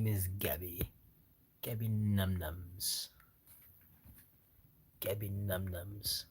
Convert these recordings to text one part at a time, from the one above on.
Is Gabby. Gabby Num Nums. Gabby Num Nums.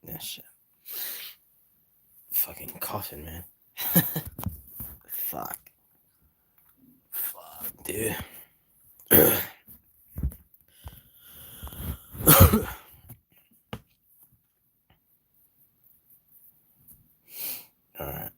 That shit. Fucking coughing, man. Fuck. Fuck, dude. Alright.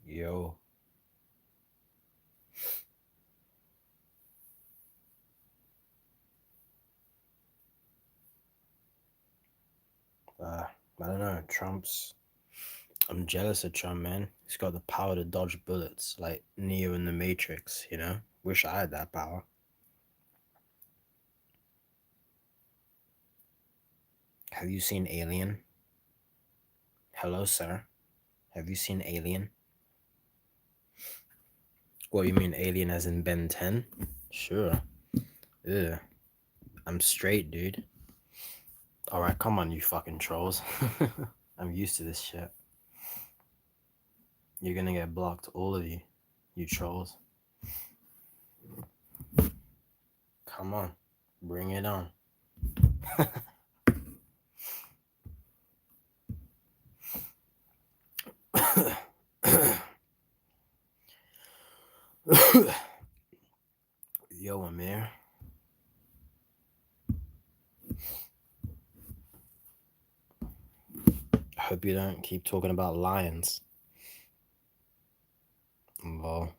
Yo. I don't know. I'm jealous of Trump, man. He's got the power to dodge bullets, like Neo in the Matrix, you know? Wish I had that power. Have you seen Alien? Hello, sir. Have you seen Alien? What, you mean Alien as in Ben 10? Sure. Ugh. I'm straight, dude. Alright, come on, you fucking trolls. I'm used to this shit. You're gonna get blocked, all of you. You trolls. Come on. Bring it on. Yo, Amir. I hope you don't keep talking about lions. Well,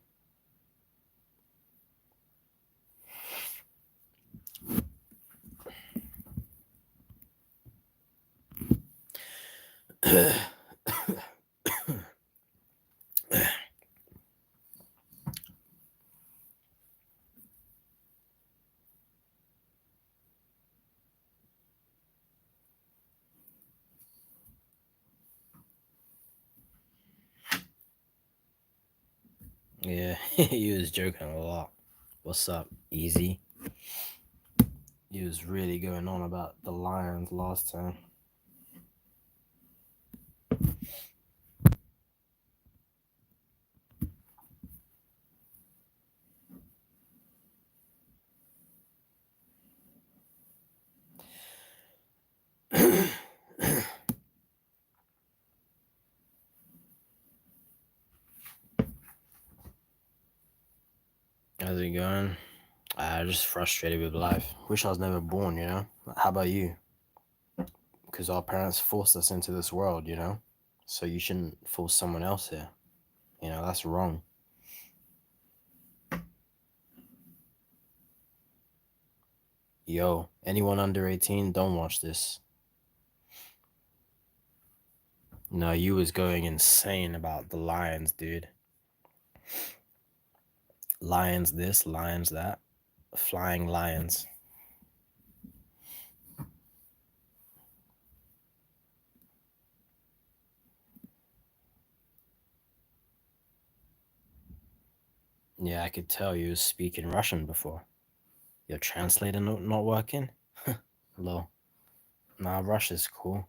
yeah, he was joking a lot. What's up, Easy? He was really going on about the lions last time. How's it going? Just frustrated with life. Wish I was never born, you know? How about you? Because our parents forced us into this world, you know? So you shouldn't force someone else here. You know, that's wrong. Yo, anyone under 18, don't watch this. No, you was going insane about the lions, dude. Lions this, lions that. Flying lions. Yeah, I could tell you was speaking Russian before. Your translator not working? Hello. Nah, Russia's cool.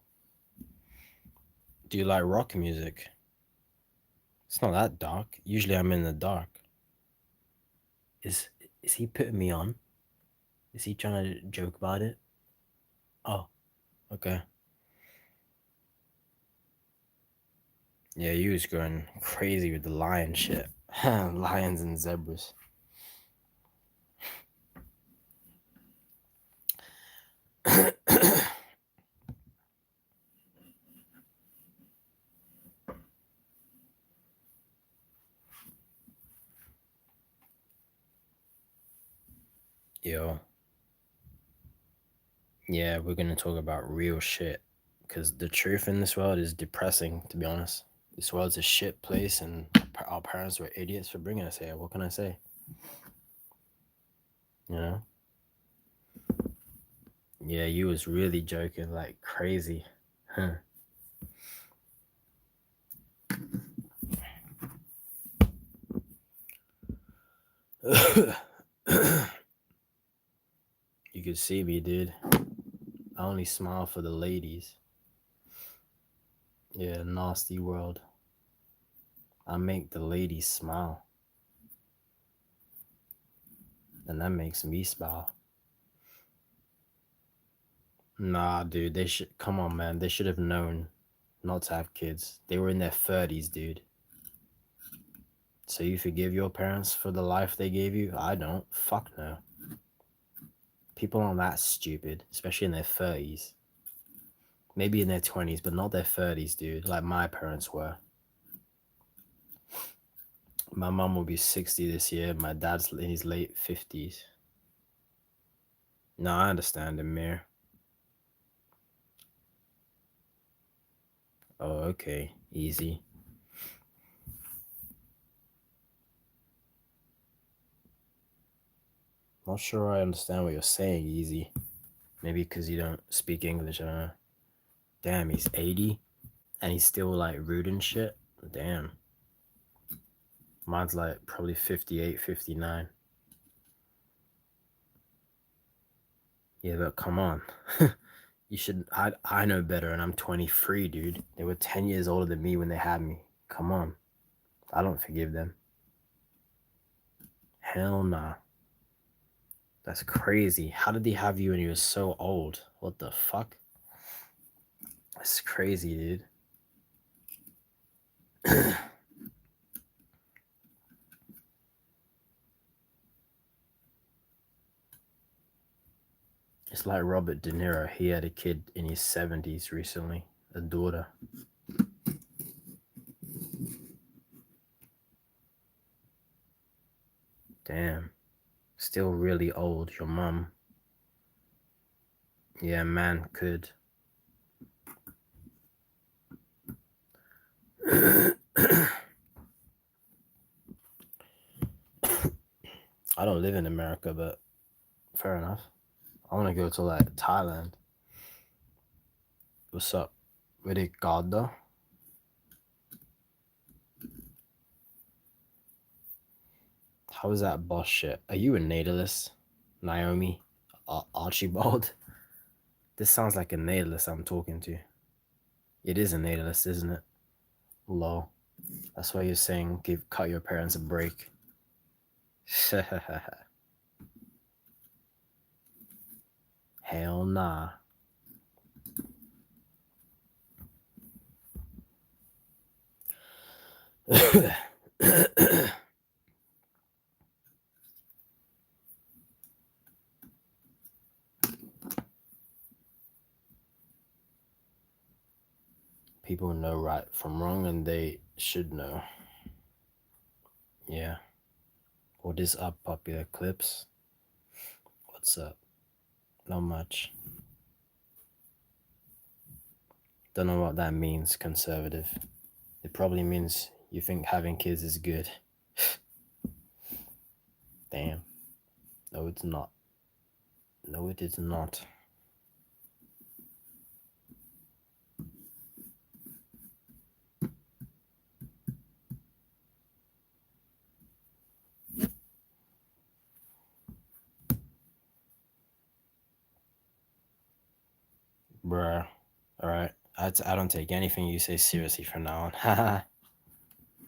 Do you like rock music? It's not that dark. Usually I'm in the dark. Is is he putting me on? Is he trying to joke about it? Oh, okay. Yeah, you was going crazy with the lion shit. Lions and zebras. Yo, yeah, we're gonna talk about real shit. Because the truth in this world is depressing, to be honest. This world's a shit place, and our parents were idiots for bringing us here. What can I say? You know? Yeah, you was really joking like crazy. Huh. You could see me, dude. I only smile for the ladies. Yeah, nasty world. I make the ladies smile. And that makes me smile. Nah, dude, they should come on, man. They should have known not to have kids. They were in their 30s, dude. So you forgive your parents for the life they gave you? I don't. Fuck no. People aren't that stupid, especially in their 30s. Maybe in their 20s, but not their 30s, dude. Like my parents were. My mom will be 60 this year. My dad's in his late 50s. No, I understand, Amir. Oh, okay. Easy. Not sure I understand what you're saying, Easy. Maybe because you don't speak English, I don't know. Damn, he's 80 and he's still like rude and shit. Damn. Mine's like probably 58, 59. Yeah, but come on. You should. I know better, and I'm 23, dude. They were 10 years older than me when they had me. Come on. I don't forgive them. Hell nah. That's crazy. How did he have you when he was so old? What the fuck? That's crazy, dude. It's like Robert De Niro. He had a kid in his 70s recently, a daughter. Damn. Still really old, your mum. Yeah, man could. I don't live in America, but fair enough. I want to go to like Thailand. What's up? With it, God though? How is that boss shit? Are you a natalist, Naomi? Archibald? This sounds like a natalist I'm talking to. It is a natalist, isn't it? Lol. That's why you're saying cut your parents a break. Hell nah. People know right from wrong and they should know. Yeah. What is up, popular clips? What's up? Not much. Don't know what that means, conservative. It probably means you think having kids is good. Damn. No, it's not. No, it is not. Bruh. Alright. I don't take anything you say seriously from now on. Haha.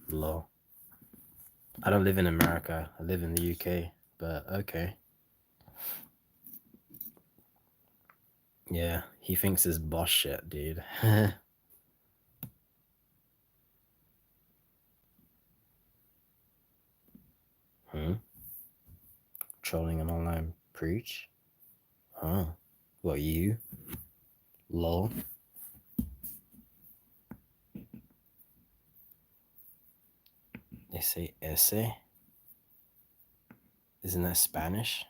Lol. I don't live in America. I live in the UK. But okay. Yeah. He thinks it's boss shit, dude. Trolling an online preach? Huh. What, you? Lol. They say ese? Isn't that Spanish?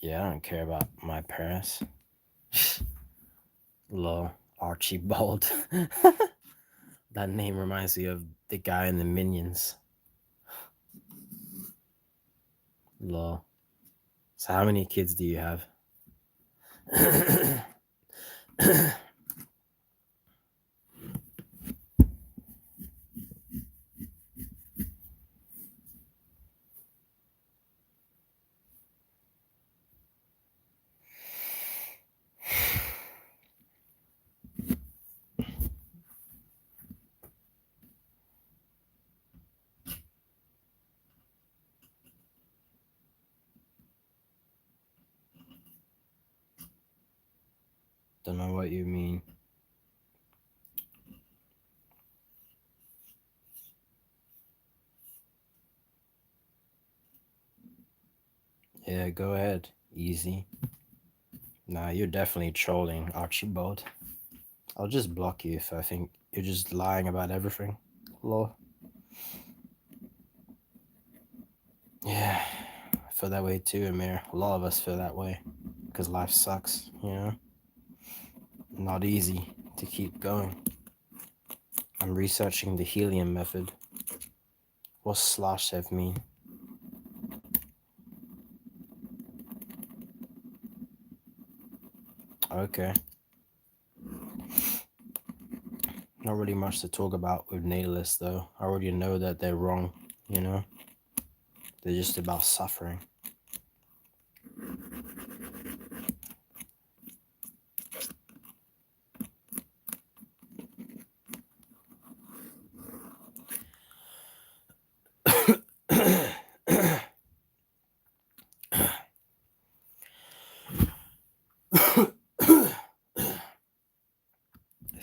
Yeah, I don't care about my parents. Lol. Archibald. That name reminds me of the guy in the Minions. Lol. So how many kids do you have? Don't know what you mean. Yeah, go ahead. Easy. Nah, you're definitely trolling, Archibald. I'll just block you if I think you're just lying about everything. Lol. Yeah, I feel that way too, Amir. A lot of us feel that way. Because life sucks, you know? Not easy to keep going. I'm researching the helium method. What's /sev mean? Okay. Not really much to talk about with natalists, though. I already know that they're wrong, you know? They're just about suffering.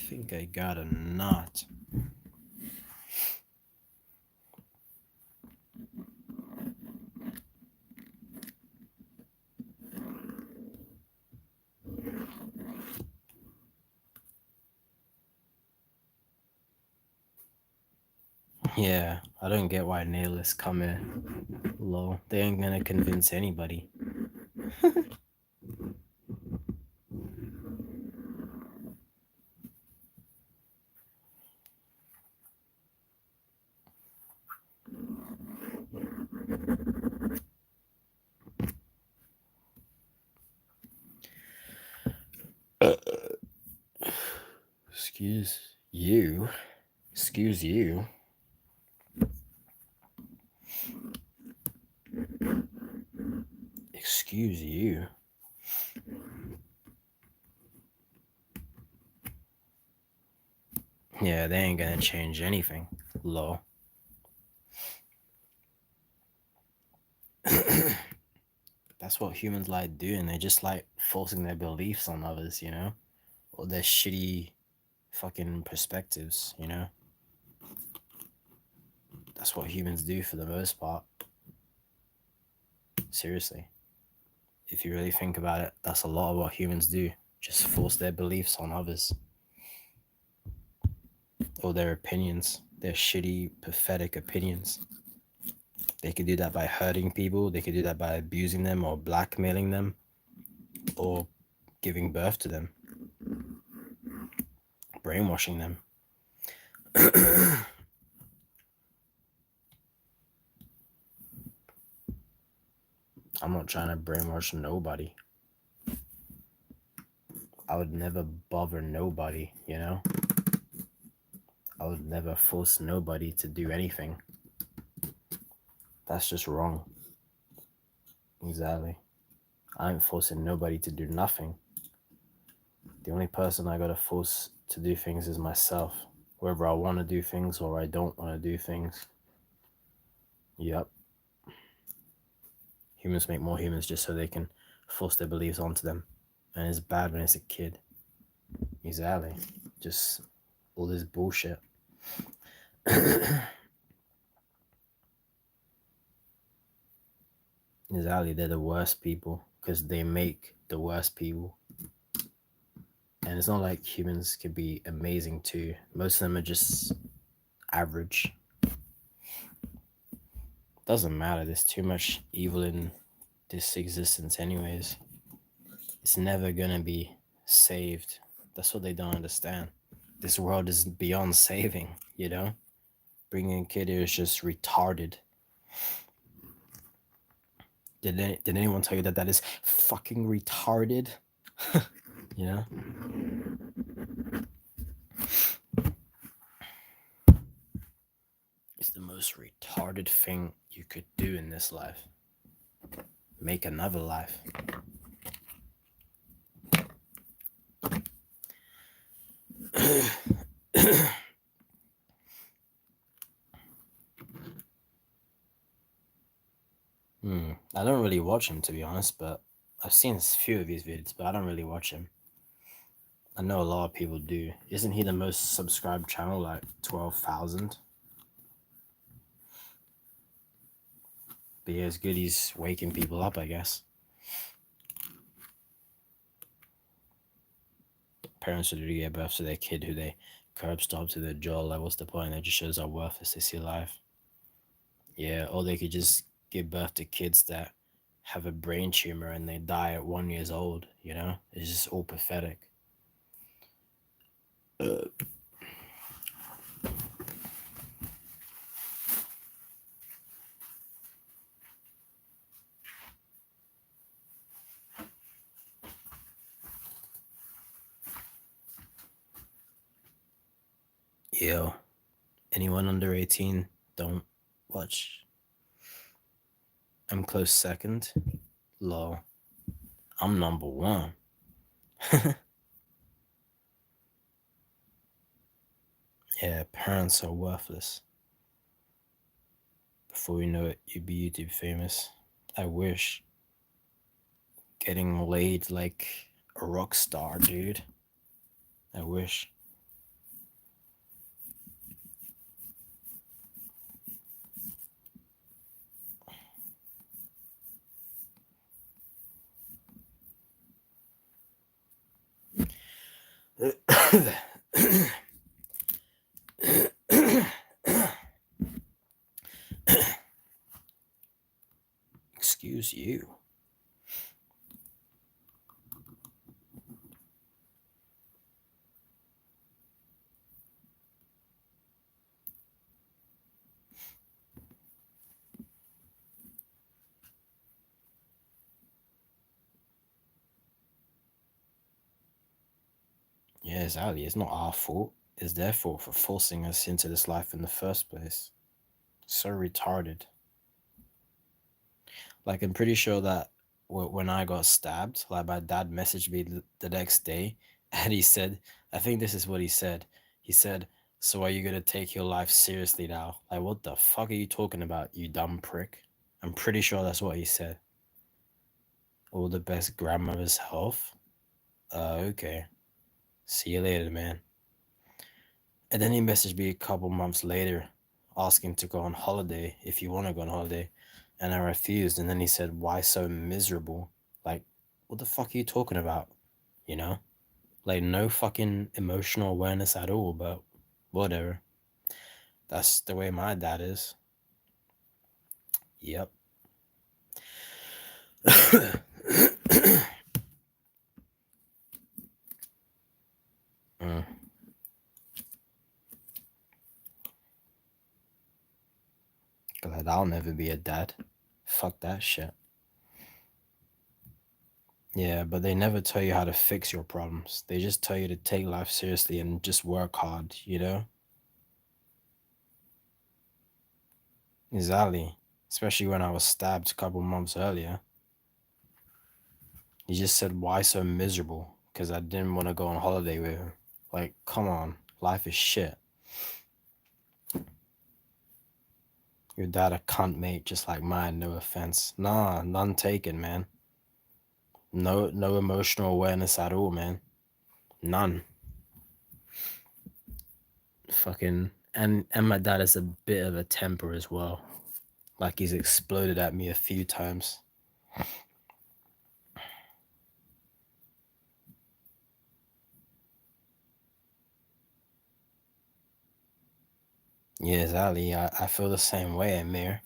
think I got a knot. Yeah, I don't get why nailists come here. Lol, they ain't gonna convince anybody. Excuse you. Excuse you. Excuse you. Yeah, they ain't gonna change anything. Lol. That's what humans like doing. They just like forcing their beliefs on others, you know? Or their shitty fucking perspectives, you know? That's what humans do for the most part. Seriously. If you really think about it, that's a lot of what humans do. Just force their beliefs on others. Or their opinions. Their shitty, pathetic opinions. They could do that by hurting people. They could do that by abusing them or blackmailing them. Or giving birth to them. Brainwashing them. I'm not trying to brainwash nobody. I would never bother nobody, you know? I would never force nobody to do anything. That's just wrong. Exactly. I ain't forcing nobody to do nothing. The only person I gotta force to do things is myself. Whether I want to do things or I don't want to do things. Yep. Humans make more humans just so they can force their beliefs onto them. And it's bad when it's a kid. Exactly. Just all this bullshit. Exactly. They're the worst people because they make the worst people. And it's not like humans could be amazing too. Most of them are just average. Doesn't matter. There's too much evil in this existence, anyways. It's never gonna be saved. That's what they don't understand. This world is beyond saving, you know? Bringing a kid here is just retarded. Did anyone tell you that is fucking retarded? You know? It's the most retarded thing you could do in this life. Make another life. I don't really watch him, to be honest, but I've seen a few of his videos, but I don't really watch him. I know a lot of people do. Isn't he the most subscribed channel, like 12,000? But yeah, it's good he's waking people up, I guess. Parents should give birth to their kid who they curb stomp to their jaw. Like, what's the point? It just shows how worthless they see life. Yeah, or they could just give birth to kids that have a brain tumor and they die at 1 year old, you know? It's just all pathetic. Yo, anyone under 18, don't watch. I'm close second. Lol. I'm number one. Yeah, parents are worthless. Before we know it, you'd be YouTube famous. I wish. Getting laid like a rock star, dude. I wish. Excuse you. Yeah, exactly. It's not our fault. It's their fault for forcing us into this life in the first place. So retarded. Like, I'm pretty sure that when I got stabbed, like, my dad messaged me the next day and he said, I think this is what he said. He said, "So are you going to take your life seriously now?" Like, what the fuck are you talking about, you dumb prick? I'm pretty sure that's what he said. All the best, grandmother's health. Okay. See you later, man. And then he messaged me a couple months later asking to go on holiday, if you want to go on holiday. And I refused. And then he said, "Why so miserable?" Like, what the fuck are you talking about? You know? Like, no fucking emotional awareness at all, but whatever. That's the way my dad is. Yep. Mm. Glad I'll never be a dad. Fuck that shit. Yeah, but they never tell you how to fix your problems. They just tell you to take life seriously and just work hard, you know? Exactly. Especially when I was stabbed a couple months earlier. He just said, "Why so miserable?" Because I didn't want to go on holiday with him. Like, come on. Life is shit. Your dad a cunt, mate, just like mine, no offense. Nah, none taken, man. No emotional awareness at all, man. None. Fucking and my dad has a bit of a temper as well. Like, he's exploded at me a few times. Yeah, exactly. I feel the same way, Amir.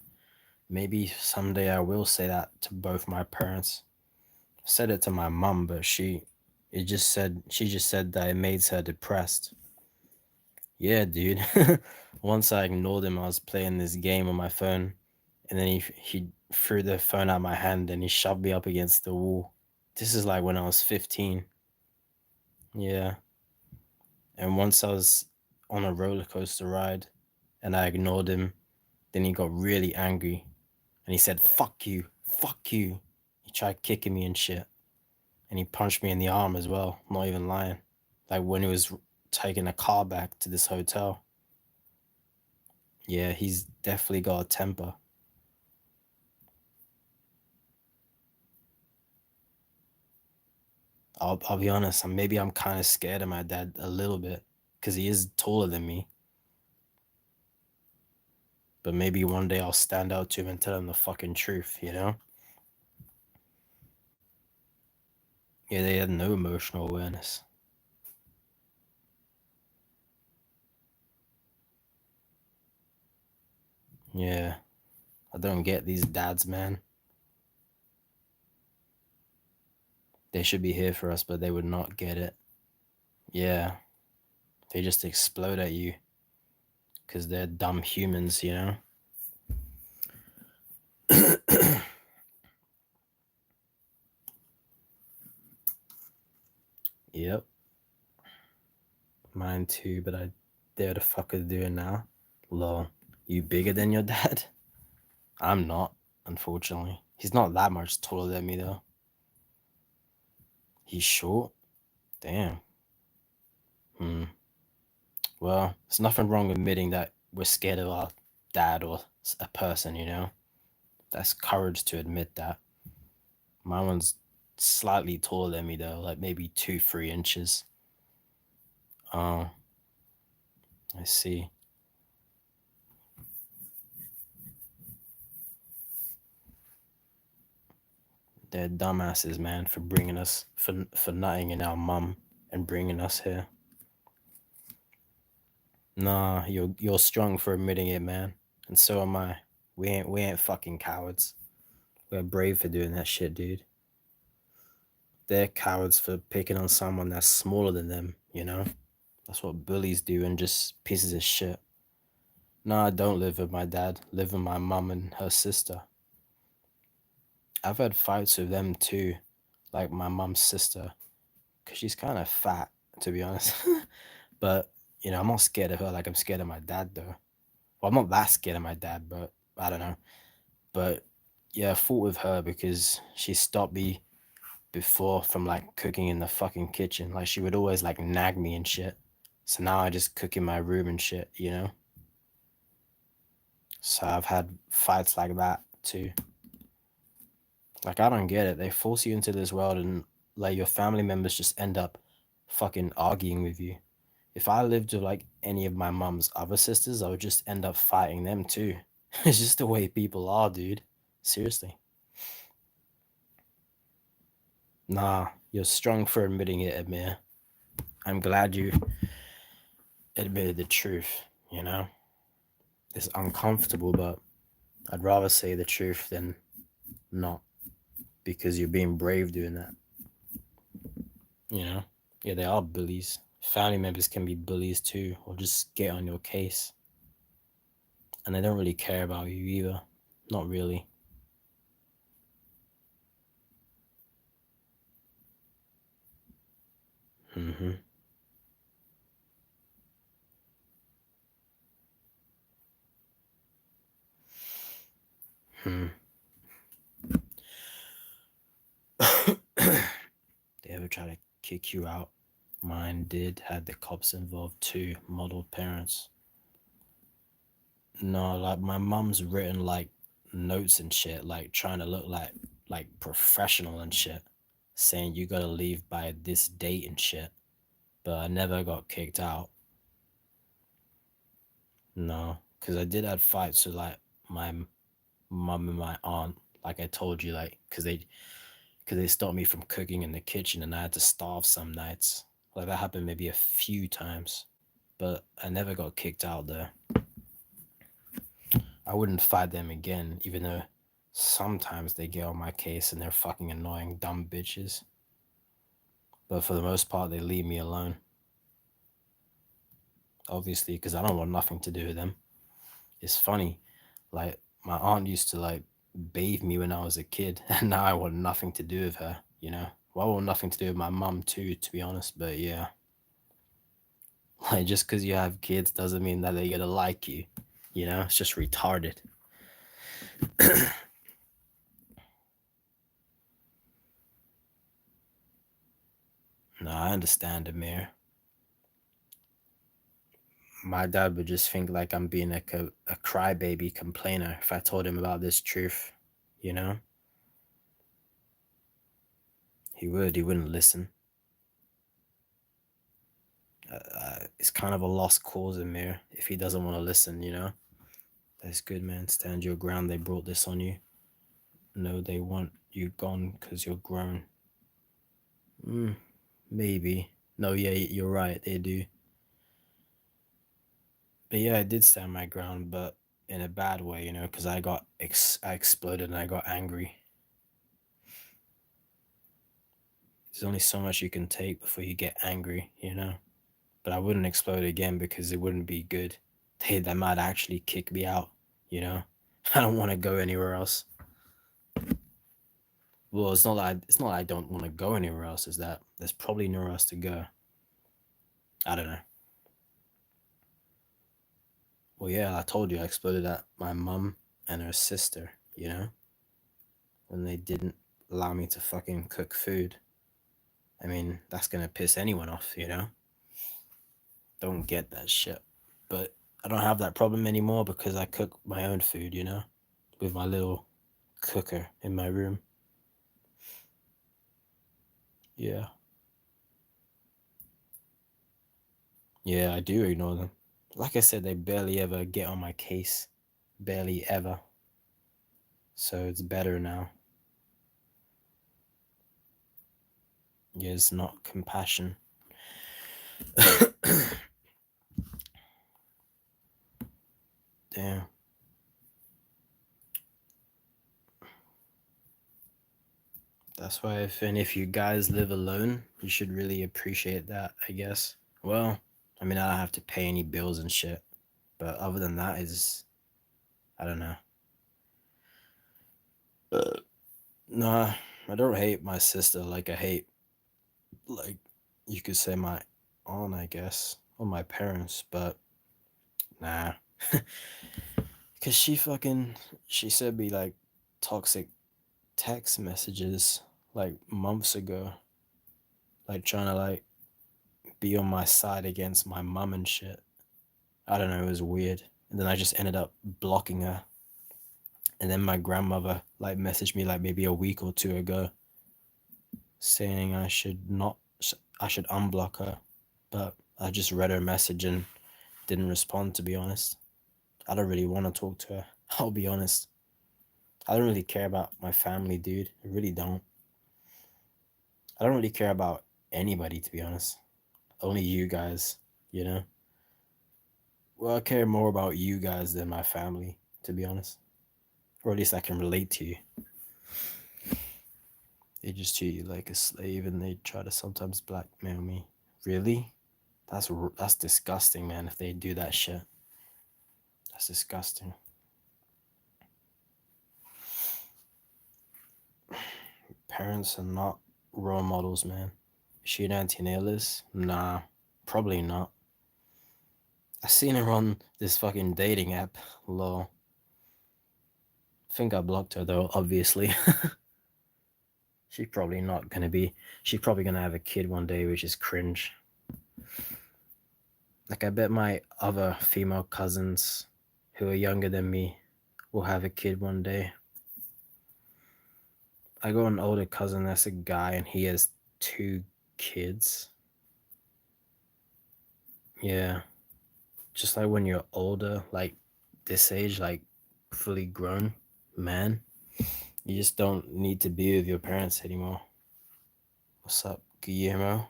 Maybe someday I will say that to both my parents. I said it to my mum, but she just said that it made her depressed. Yeah, dude. Once I ignored him, I was playing this game on my phone, and then he threw the phone out my hand and he shoved me up against the wall. This is like when I was 15. Yeah. And once I was on a roller coaster ride and I ignored him, then he got really angry and he said, "Fuck you, fuck you." He tried kicking me and shit. And he punched me in the arm as well, not even lying. Like when he was taking a car back to this hotel. Yeah, he's definitely got a temper. I'll be honest, maybe I'm kind of scared of my dad a little bit because he is taller than me. But maybe one day I'll stand out to him and tell him the fucking truth, you know? Yeah, they had no emotional awareness. Yeah, I don't get these dads, man. They should be here for us, but they would not get it. Yeah, they just explode at you because they're dumb humans, you know? Yep, mine too, but I dare the fucker do it now. Lol. You bigger than your dad? I'm not, unfortunately. He's not that much taller than me, though. He's short? Damn. Hmm. Well, there's nothing wrong with admitting that we're scared of our dad or a person, you know? That's courage to admit that. My one's slightly taller than me, though, like maybe 2, 3 inches. Oh, I see. They're dumbasses, man, for bringing us, for nutting in our mum and bringing us here. Nah, you're strong for admitting it, man. And so am I. We ain't fucking cowards. We're brave for doing that shit, dude. They're cowards for picking on someone that's smaller than them, you know? That's what bullies do and just pieces of shit. No, I don't live with my dad. Live with my mum and her sister. I've had fights with them too, like my mum's sister, because she's kind of fat, to be honest. But, I'm not scared of her like I'm scared of my dad, though. Well, I'm not that scared of my dad, but I don't know. But yeah, I fought with her because she stopped me before from like cooking in the fucking kitchen. Like she would always like nag me and shit. So now I just cook in my room and shit, you know? So I've had fights like that too. Like I don't get it. They force you into this world and like your family members just end up fucking arguing with you. If I lived with like any of my mom's other sisters, I would just end up fighting them too. It's just the way people are, dude. Seriously. Nah, you're strong for admitting it, Amir. I'm glad you admitted the truth, you know? It's uncomfortable, but I'd rather say the truth than not because you're being brave doing that, you know? Yeah, they are bullies. Family members can be bullies too, or just get on your case. And they don't really care about you either. Not really. Mm-hmm. Hmm. They ever try to kick you out? Mine did. Had the cops involved too. Model parents. No, like my mum's written like notes and shit, like trying to look like professional and shit, saying you gotta leave by this date and shit. But I never got kicked out. No, because I did have fights with like my mum and my aunt, like I told you, like because they stopped me from cooking in the kitchen and I had to starve some nights. Like that happened maybe a few times, but I never got kicked out there. I wouldn't fight them again, even though sometimes they get on my case and they're fucking annoying dumb bitches. But for the most part, they leave me alone. Obviously, because I don't want nothing to do with them. It's funny, like my aunt used to like bathe me when I was a kid, and now I want nothing to do with her. You know, well, I want nothing to do with my mum too, to be honest. But yeah, like just because you have kids doesn't mean that they're gonna like you. You know, it's just retarded. No, I understand, Amir. My dad would just think like I'm being a crybaby complainer if I told him about this truth, you know? He wouldn't listen. It's kind of a lost cause, Amir, if he doesn't want to listen, you know? That's good, man. Stand your ground. They brought this on you. No, they want you gone because you're grown. Mm, maybe. No, yeah, you're right. They do. But yeah, I did stand my ground, but in a bad way, you know, because I exploded and I got angry. There's only so much you can take before you get angry, you know? But I wouldn't explode again because it wouldn't be good. They might actually kick me out, you know? I don't want to go anywhere else. Well, it's not like I don't want to go anywhere else, is that there's probably nowhere else to go. I don't know. Well, yeah, I told you I exploded at my mum and her sister, you know? When they didn't allow me to fucking cook food. I mean, that's gonna piss anyone off, you know? Don't get that shit. But I don't have that problem anymore because I cook my own food, you know, with my little cooker in my room. Yeah. Yeah, I do ignore them. Like I said, they barely ever get on my case. Barely ever. So it's better now. Yeah, it's not compassion. Damn. That's why if you guys live alone, you should really appreciate that, I guess. Well, I mean, I don't have to pay any bills and shit. But other than that, is I don't know. Uh, nah, I don't hate my sister like I hate, like, you could say my aunt, I guess, or my parents. But nah, cause she said me like toxic text messages like months ago, like trying to like be on my side against my mum and shit. I don't know, it was weird. And then I just ended up blocking her. And then my grandmother like messaged me like maybe a week or two ago saying I should not, I should unblock her. But I just read her message and didn't respond, to be honest. I don't really want to talk to her. I'll be honest. I don't really care about my family, dude. I really don't. I don't really care about anybody, to be honest. Only you guys, you know? Well, I care more about you guys than my family, to be honest. Or at least I can relate to you. They just treat you like a slave and they try to sometimes blackmail me. Really? That's disgusting, man, if they do that shit. That's disgusting. Parents are not role models, man. Is she an anti-natalist? Nah, probably not. I seen her on this fucking dating app. Lol. I think I blocked her though, obviously. She's probably not gonna be. She's probably gonna have a kid one day, which is cringe. Like, I bet my other female cousins who are younger than me will have a kid one day. I got an older cousin that's a guy and he has 2 kids. Yeah. Just like when you're older, like this age, like fully grown man, you just don't need to be with your parents anymore. What's up, Guillermo?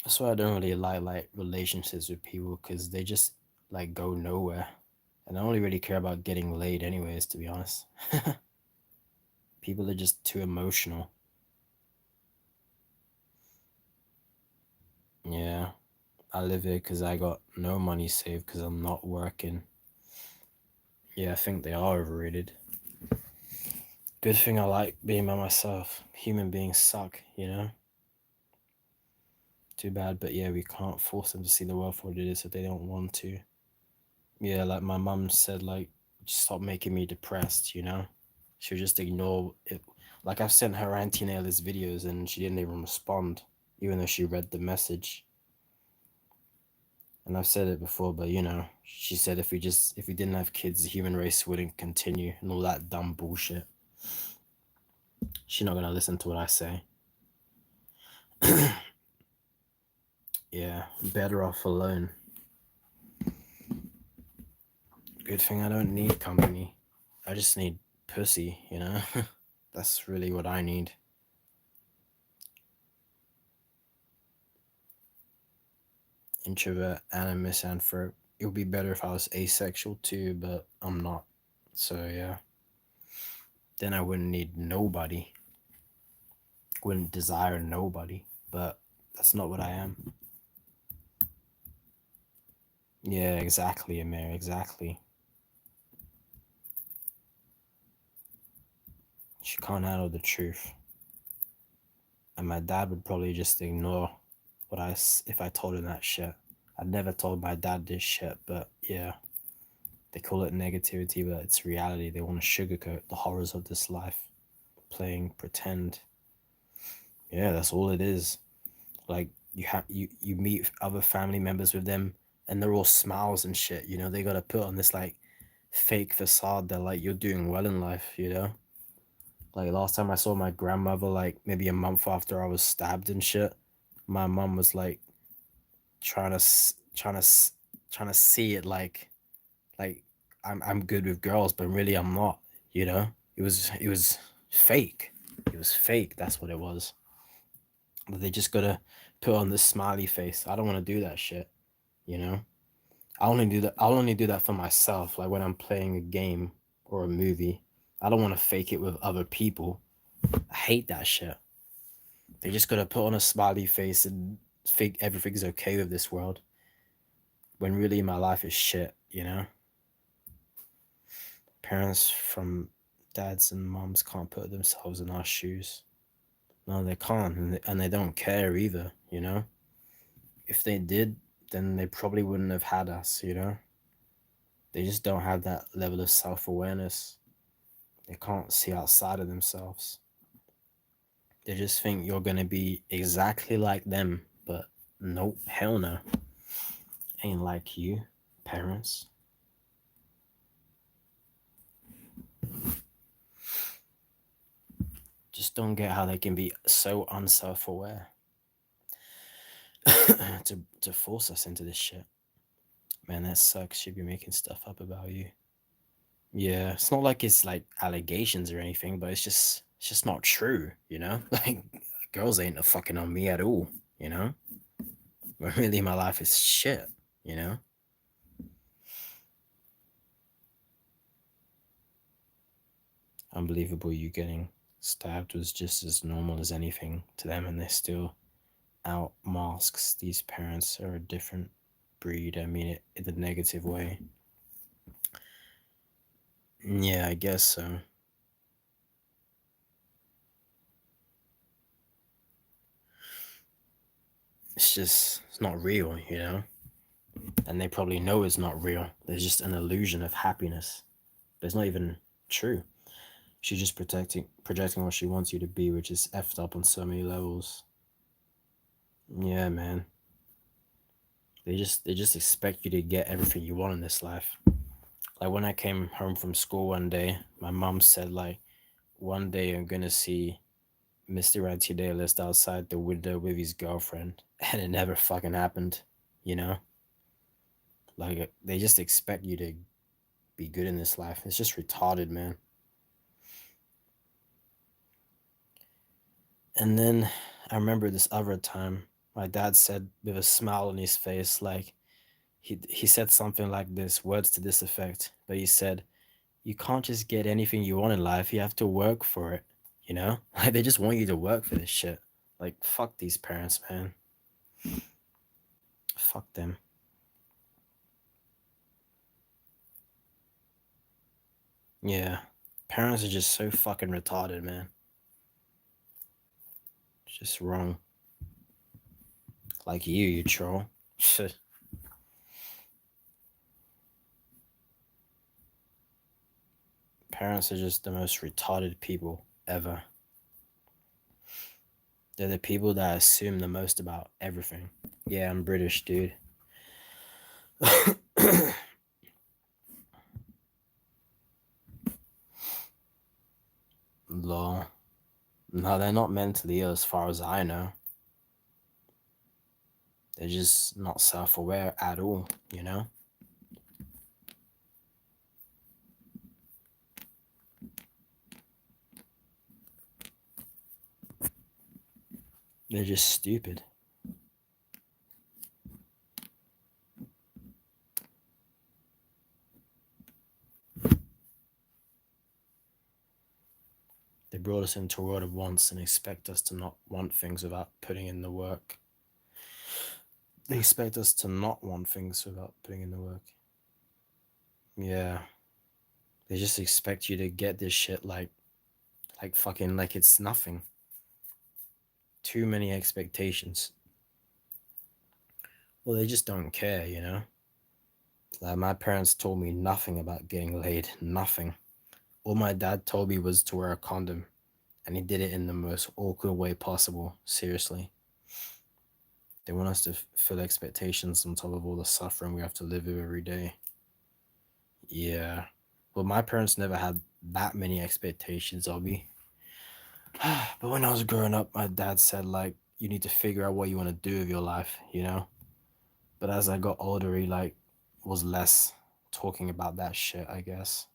That's why I don't really like relationships with people, because they just like go nowhere. And I only really care about getting laid anyways, to be honest. People are just too emotional. Yeah. I live here because I got no money saved because I'm not working. Yeah, I think they are overrated. Good thing I like being by myself. Human beings suck, you know? Too bad, but yeah, we can't force them to see the world for what it is if they don't want to. Yeah, like my mum said, like, just stop making me depressed, you know? She'll just ignore it. Like, I've sent her anti-natalist videos and she didn't even respond, even though she read the message. And I've said it before, but you know, she said if we didn't have kids, the human race wouldn't continue and all that dumb bullshit. She's not gonna listen to what I say. Yeah, better off alone. Good thing I don't need company. I just need pussy, you know? That's really what I need. Introvert and a misanthrope. It would be better if I was asexual too, but I'm not. So yeah. Then I wouldn't need nobody. Wouldn't desire nobody. But that's not what I am. Yeah, exactly, Amir, exactly. She can't handle the truth. And my dad would probably just ignore if I told him that shit. I'd never told my dad this shit, but yeah. They call it negativity, but it's reality. They want to sugarcoat the horrors of this life, playing pretend. Yeah, that's all it is. Like, you meet other family members with them and they're all smiles and shit, you know? They gotta put on this like fake facade that like you're doing well in life, you know? Like, last time I saw my grandmother, like maybe a month after I was stabbed and shit, my mom was like trying to trying to see it like I'm good with girls, but really I'm not, you know? It was fake. It was fake. That's what it was. They just gotta put on this smiley face. I don't want to do that shit. You know. I only do that. I'll only do that for myself. Like when I'm playing a game or a movie. I don't want to fake it with other people. I hate that shit. They just gotta put on a smiley face and think everything's okay with this world. When really my life is shit. You know. Parents from dads and moms can't put themselves in our shoes. No, they can't, and they don't care either, you know? If they did, then they probably wouldn't have had us, you know? They just don't have that level of self awareness. They can't see outside of themselves. They just think you're gonna be exactly like them, but nope, hell no. Ain't like you, parents. Just don't get how they can be so unself aware to force us into this shit. Man, that sucks. She'd be making stuff up about you. Yeah, it's not like it's like allegations or anything, but it's just not true, you know? Like girls ain't a fucking on me at all, you know? But really my life is shit, you know? Unbelievable you getting stabbed was just as normal as anything to them and they still out masks. These parents are a different breed. I mean it in the negative way. Yeah, I guess so. It's not real, you know? And they probably know it's not real. There's just an illusion of happiness. But it's not even true. She's just projecting what she wants you to be, which is effed up on so many levels. Yeah, man. They just expect you to get everything you want in this life. Like when I came home from school one day, my mom said like one day I'm gonna see Mr. Antinatalist outside the window with his girlfriend, and it never fucking happened. You know, like they just expect you to be good in this life. It's just retarded, man. And then I remember this other time, my dad said with a smile on his face, like he said something like this, words to this effect. But he said, "You can't just get anything you want in life. You have to work for it." You know, like they just want you to work for this shit. Like fuck these parents, man. Fuck them. Yeah, parents are just so fucking retarded, man. It's just wrong. Like you troll. Shit. Parents are just the most retarded people ever. They're the people that assume the most about everything. Yeah, I'm British, dude. Lol. No, they're not mentally ill as far as I know. They're just not self aware at all, you know? They're just stupid. They brought us into a world of wants and expect us to not want things without putting in the work. They expect us to not want things without putting in the work. Yeah. They just expect you to get this shit like fucking like it's nothing. Too many expectations. Well, they just don't care, you know? Like my parents told me nothing about getting laid. Nothing. All my dad told me was to wear a condom. And he did it in the most awkward way possible. Seriously. They want us to fill expectations on top of all the suffering we have to live with every day. Yeah. Well, my parents never had that many expectations of me. But when I was growing up, my dad said, like, you need to figure out what you want to do with your life, you know? But as I got older, he, like, was less talking about that shit, I guess.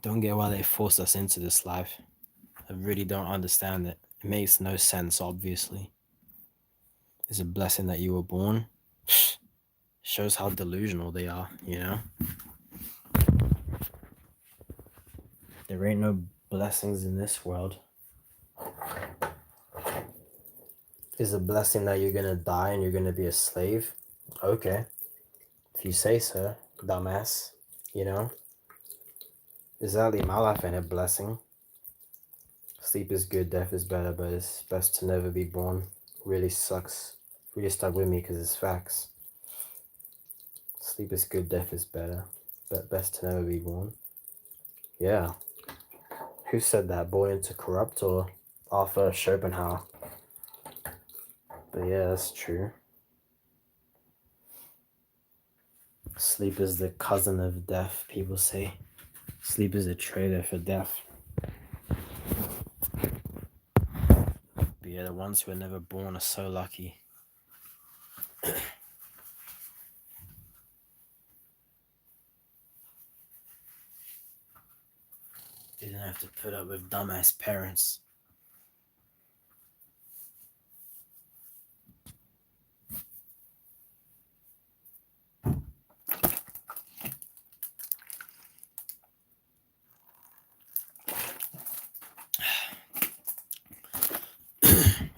don't get why they forced us into this life. I really don't understand it. It makes no sense, obviously. It's a blessing that you were born. Shows how delusional they are, you know? There ain't no blessings in this world. Is a blessing that you're gonna die and you're gonna be a slave? Okay. If you say so, dumbass, you know? Exactly, my life ain't a blessing. Sleep is good, death is better, but it's best to never be born. Really sucks. Really stuck with me because it's facts. Sleep is good, death is better, but best to never be born. Yeah. Who said that? Born into corrupt or Arthur Schopenhauer? But yeah, that's true. Sleep is the cousin of death, people say. Sleep is a traitor for death. But yeah, the ones who are never born are so lucky. They didn't have to put up with dumbass parents.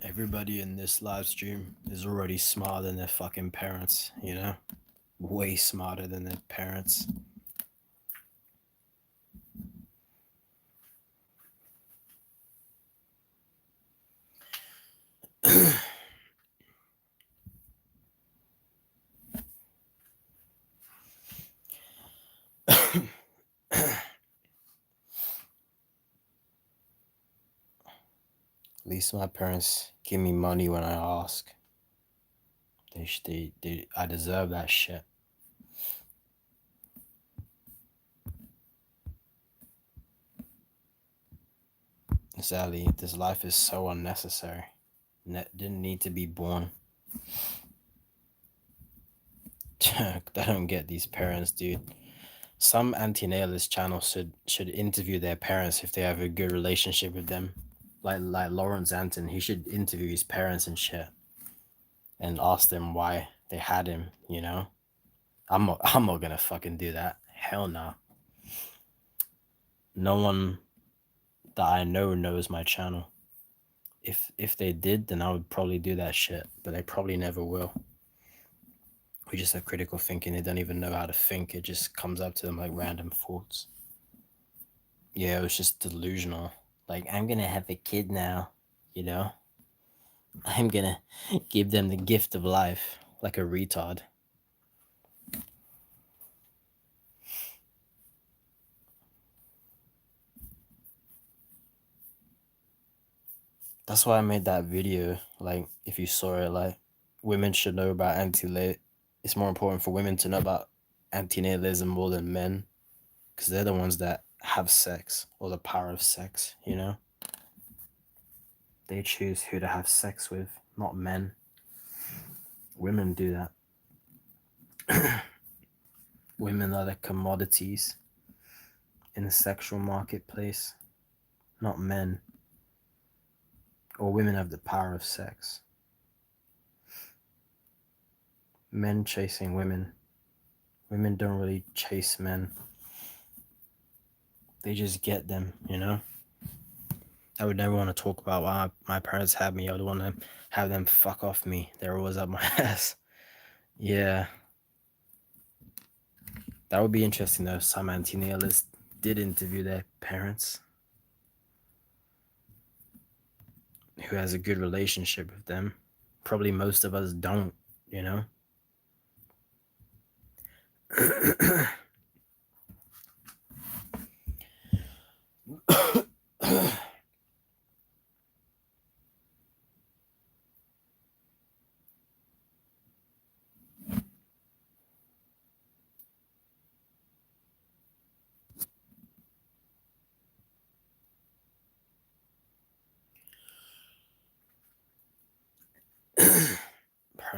Everybody in this live stream is already smarter than their fucking parents, you know? Way smarter than their parents. At least my parents give me money when I ask. I deserve that shit. Sadly, this life is so unnecessary. Didn't need to be born. I don't get these parents, dude. Some antinatalist channels should interview their parents if they have a good relationship with them. Like Lawrence Anton, he should interview his parents and shit. And ask them why they had him, you know? I'm not gonna fucking do that. Hell no. No one that I know knows my channel. If they did, then I would probably do that shit. But they probably never will. We just have critical thinking. They don't even know how to think. It just comes up to them like random thoughts. Yeah, it was just delusional. Like, I'm gonna have a kid now, you know? I'm gonna give them the gift of life, like a retard. That's why I made that video. Like, if you saw it, like, women should know about it's more important for women to know about antinatalism more than men, because they're the ones that have sex, or the power of sex, you know? They choose who to have sex with, not men. Women do that. Women are the commodities in the sexual marketplace, not men. Or women have the power of sex. Men chasing women. Women don't really chase men. They just get them, you know? I would never want to talk about why my parents had me. I would want to have them fuck off me. They're always up my ass. Yeah. That would be interesting though if some antinatalists did interview their parents who has a good relationship with them. Probably most of us don't, you know?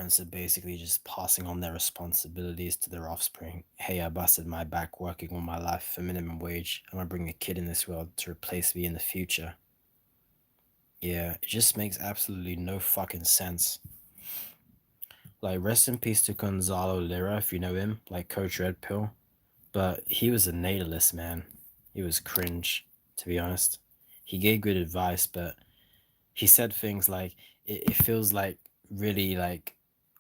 parents are basically just passing on their responsibilities to their offspring. Hey, I busted my back working all my life for minimum wage. I'm gonna bring a kid in this world to replace me in the future. Yeah, it just makes absolutely no fucking sense. Like, rest in peace to Gonzalo Lira, if you know him, like Coach Red Pill. But he was a natalist, man. He was cringe, to be honest. He gave good advice, but he said things like, it feels like really like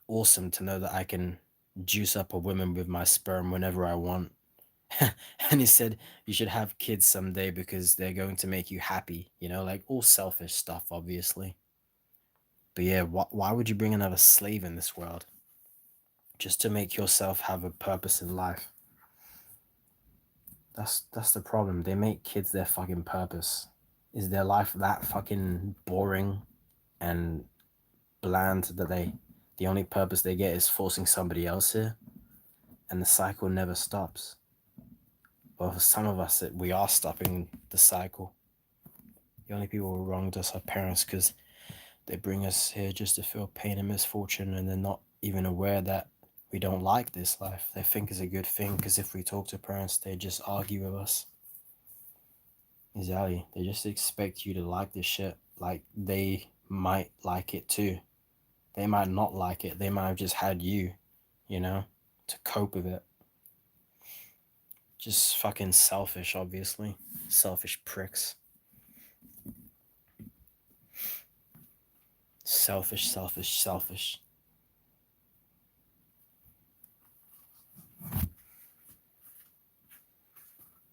awesome to know that I can juice up a woman with my sperm whenever I want. And he said you should have kids someday because they're going to make you happy, like all selfish stuff, obviously. But yeah, why would you bring another slave in this world? Just to make yourself have a purpose in life. That's the problem. They make kids their fucking purpose. Is their life that fucking boring and bland that the only purpose they get is forcing somebody else here, and the cycle never stops? Well, for some of us, we are stopping the cycle. The only people who wronged us are parents, because they bring us here just to feel pain and misfortune, and they're not even aware that we don't like this life. They think it's a good thing, because if we talk to parents, they just argue with us. Exactly. They just expect you to like this shit. Like, they might like it too. They might not like it. They might have just had you, to cope with it. Just fucking selfish, obviously. Selfish pricks. Selfish, selfish, selfish.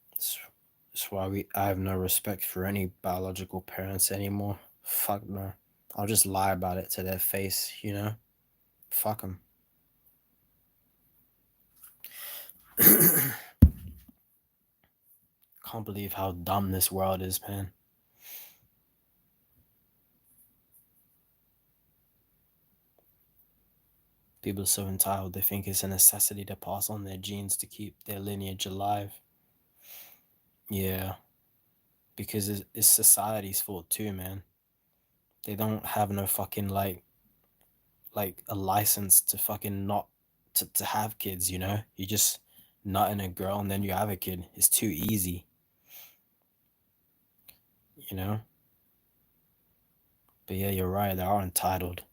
That's why I have no respect for any biological parents anymore. Fuck no. I'll just lie about it to their face, Fuck them. Can't believe how dumb this world is, man. People are so entitled, they think it's a necessity to pass on their genes to keep their lineage alive. Yeah, because it's society's fault too, man. They don't have no fucking like a license to fucking not to have kids, You just nut in a girl and then you have a kid. It's too easy, you know? But yeah, you're right, they are entitled.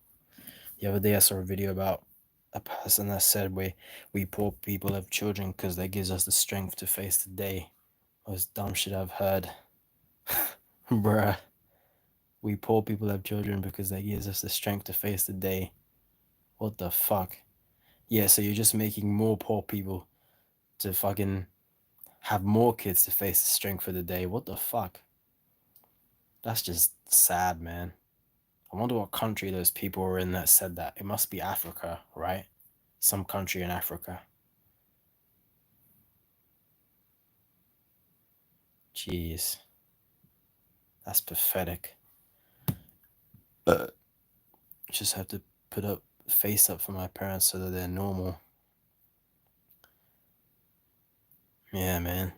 The other day I saw a video about a person that said we poor people have children because that gives us the strength to face the day. Most dumb shit I've heard. Bruh. We poor people have children because that gives us the strength to face the day. What the fuck? Yeah, so you're just making more poor people to fucking have more kids to face the strength for the day. What the fuck? That's just sad, man. I wonder what country those people were in that said that. It must be Africa, right? Some country in Africa. Jeez. That's pathetic. Just have to put up face up for my parents so that they're normal. Yeah, man.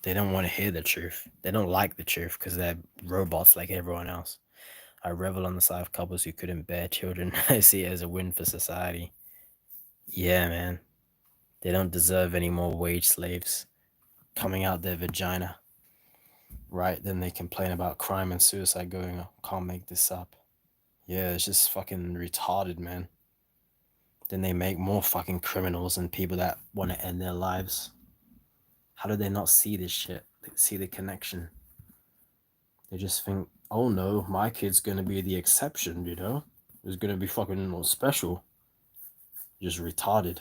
They don't want to hear the truth. They don't like the truth because they're robots like everyone else. I revel on the side of couples who couldn't bear children. I see it as a win for society. Yeah, man. They don't deserve any more wage slaves coming out their vagina. Right? Then they complain about crime and suicide going on. Can't make this up. Yeah, it's just fucking retarded, man. Then they make more fucking criminals and people that want to end their lives. How do they not see this shit? They see the connection. They just think, oh no, my kid's gonna be the exception, It's gonna be fucking special. Just retarded.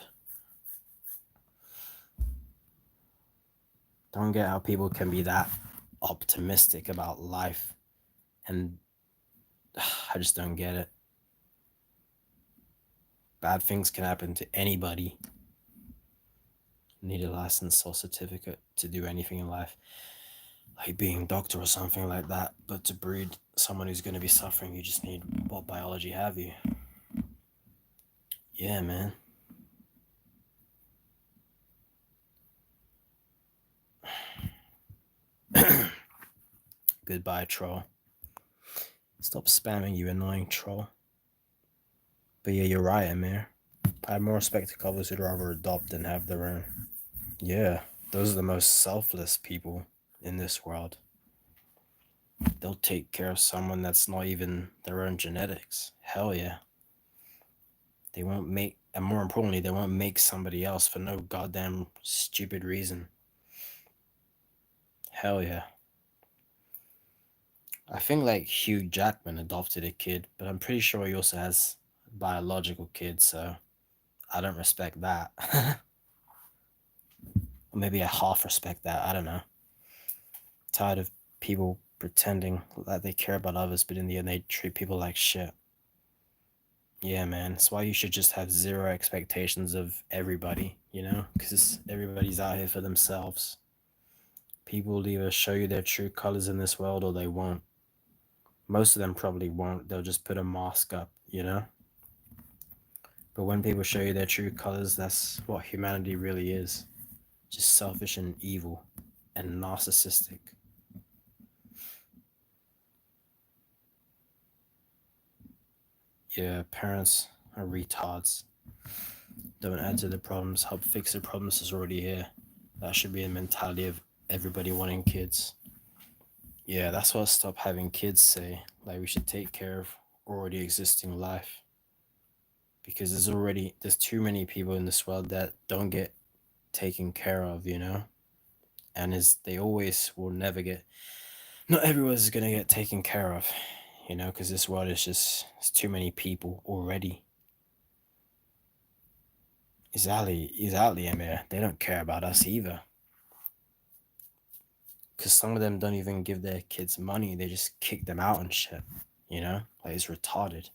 Don't get how people can be that optimistic about life. And I just don't get it. Bad things can happen to anybody. Need a license or certificate to do anything in life. Like being a doctor or something like that. But to breed someone who's going to be suffering, you just need what biology have you. Yeah, man. Goodbye, troll. Stop spamming, you annoying troll. But yeah, you're right, Amir. I have more respect to couples who'd rather adopt than have their own. Yeah, those are the most selfless people in this world. They'll take care of someone that's not even their own genetics. Hell yeah. They won't make, and more importantly, they won't make somebody else for no goddamn stupid reason. Hell yeah. I think like Hugh Jackman adopted a kid, but I'm pretty sure he also has a biological kid, so I don't respect that. Or maybe I half respect that. I don't know. Tired of people pretending that they care about others, but in the end they treat people like shit. Yeah, man. That's why you should just have zero expectations of everybody, you know? Because everybody's out here for themselves. People will either show you their true colors in this world or they won't. Most of them probably won't. They'll just put a mask up, you know? But when people show you their true colors, that's what humanity really is. Just selfish and evil and narcissistic. Yeah, parents are retards. Don't add to the problems, help fix the problems that's already here. That should be the mentality of everybody wanting kids. Yeah, that's what stop having kids say. Like we should take care of already existing life. Because there's too many people in this world that don't get taken care of, you know? And is they always will never get, not everyone's gonna get taken care of, you know, because this world is just it's too many people already. Exactly, Emir. They don't care about us either. Because some of them don't even give their kids money. They just kick them out and shit. You know? Like, it's retarded.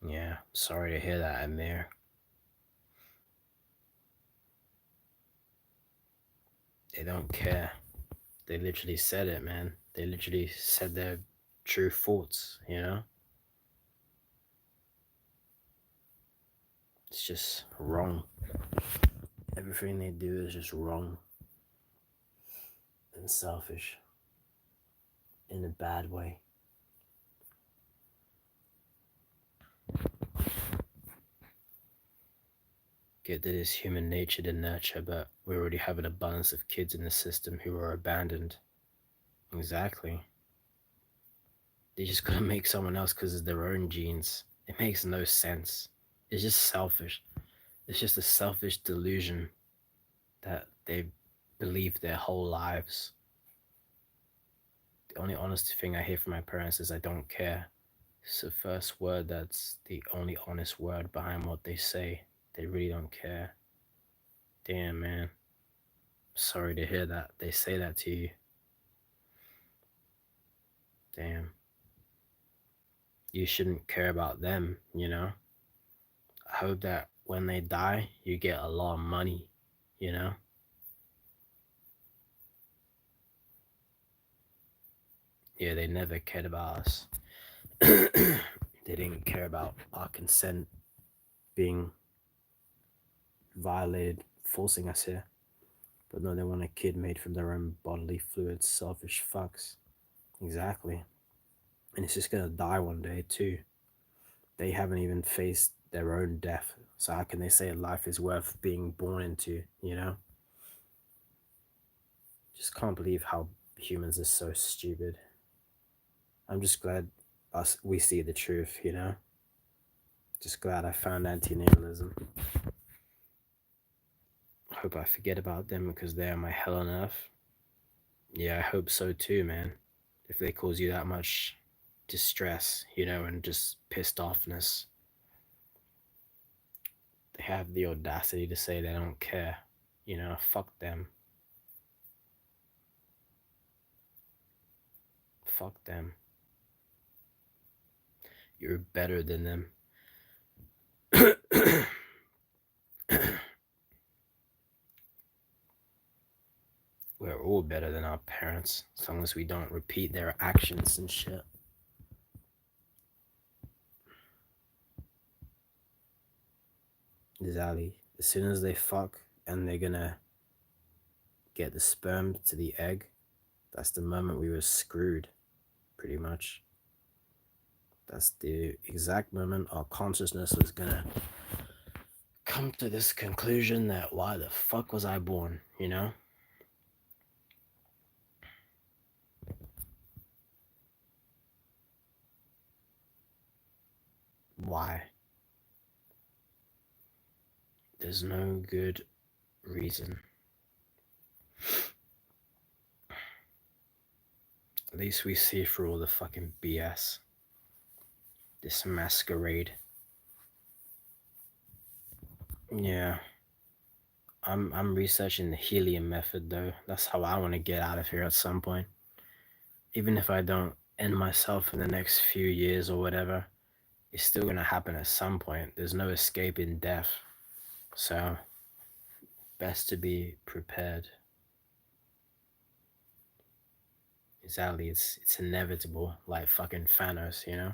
Yeah, sorry to hear that, Amir. They don't care. They literally said it, man. They literally said their true thoughts, you know? It's just wrong. Everything they do is just wrong and selfish in a bad way. Get that it's human nature to nurture, but we already have an abundance of kids in the system who are abandoned. Exactly. They just gotta make someone else because of their own genes. It makes no sense. It's just selfish. It's just a selfish delusion that they've believed their whole lives. The only honest thing I hear from my parents is I don't care. It's the first word that's the only honest word behind what they say. They really don't care. Damn, man. Sorry to hear that. They say that to you. Damn. You shouldn't care about them, you know? I hope that when they die, you get a lot of money, you know? Yeah, they never cared about us. They didn't care about our consent being violated, forcing us here. But no, they want a kid made from their own bodily fluids, selfish fucks. Exactly. And it's just gonna die one day too. They haven't even faced their own death. So how can they say life is worth being born into, you know? Just can't believe how humans are so stupid. I'm just glad we see the truth, you know? Just glad I found antinatalism. Hope I forget about them because they are my hell on earth. Yeah, I hope so too, man. If they cause you that much distress, you know, and just pissed offness, they have the audacity to say they don't care. You know, fuck them. Fuck them. You're better than them. we're all better than our parents as long as we don't repeat their actions and shit. Exactly. As soon as they fuck and they're gonna get the sperm to the egg, that's the moment we were screwed, pretty much. That's the exact moment our consciousness was gonna come to this conclusion that why the fuck was I born, you know? Why? There's no good reason. At least we see through all the fucking BS. This masquerade. Yeah. I'm researching the helium method though. That's how I want to get out of here at some point. Even if I don't end myself in the next few years or whatever, it's still gonna happen at some point. There's no escaping death. So best to be prepared. Exactly, it's inevitable, like fucking Thanos, you know?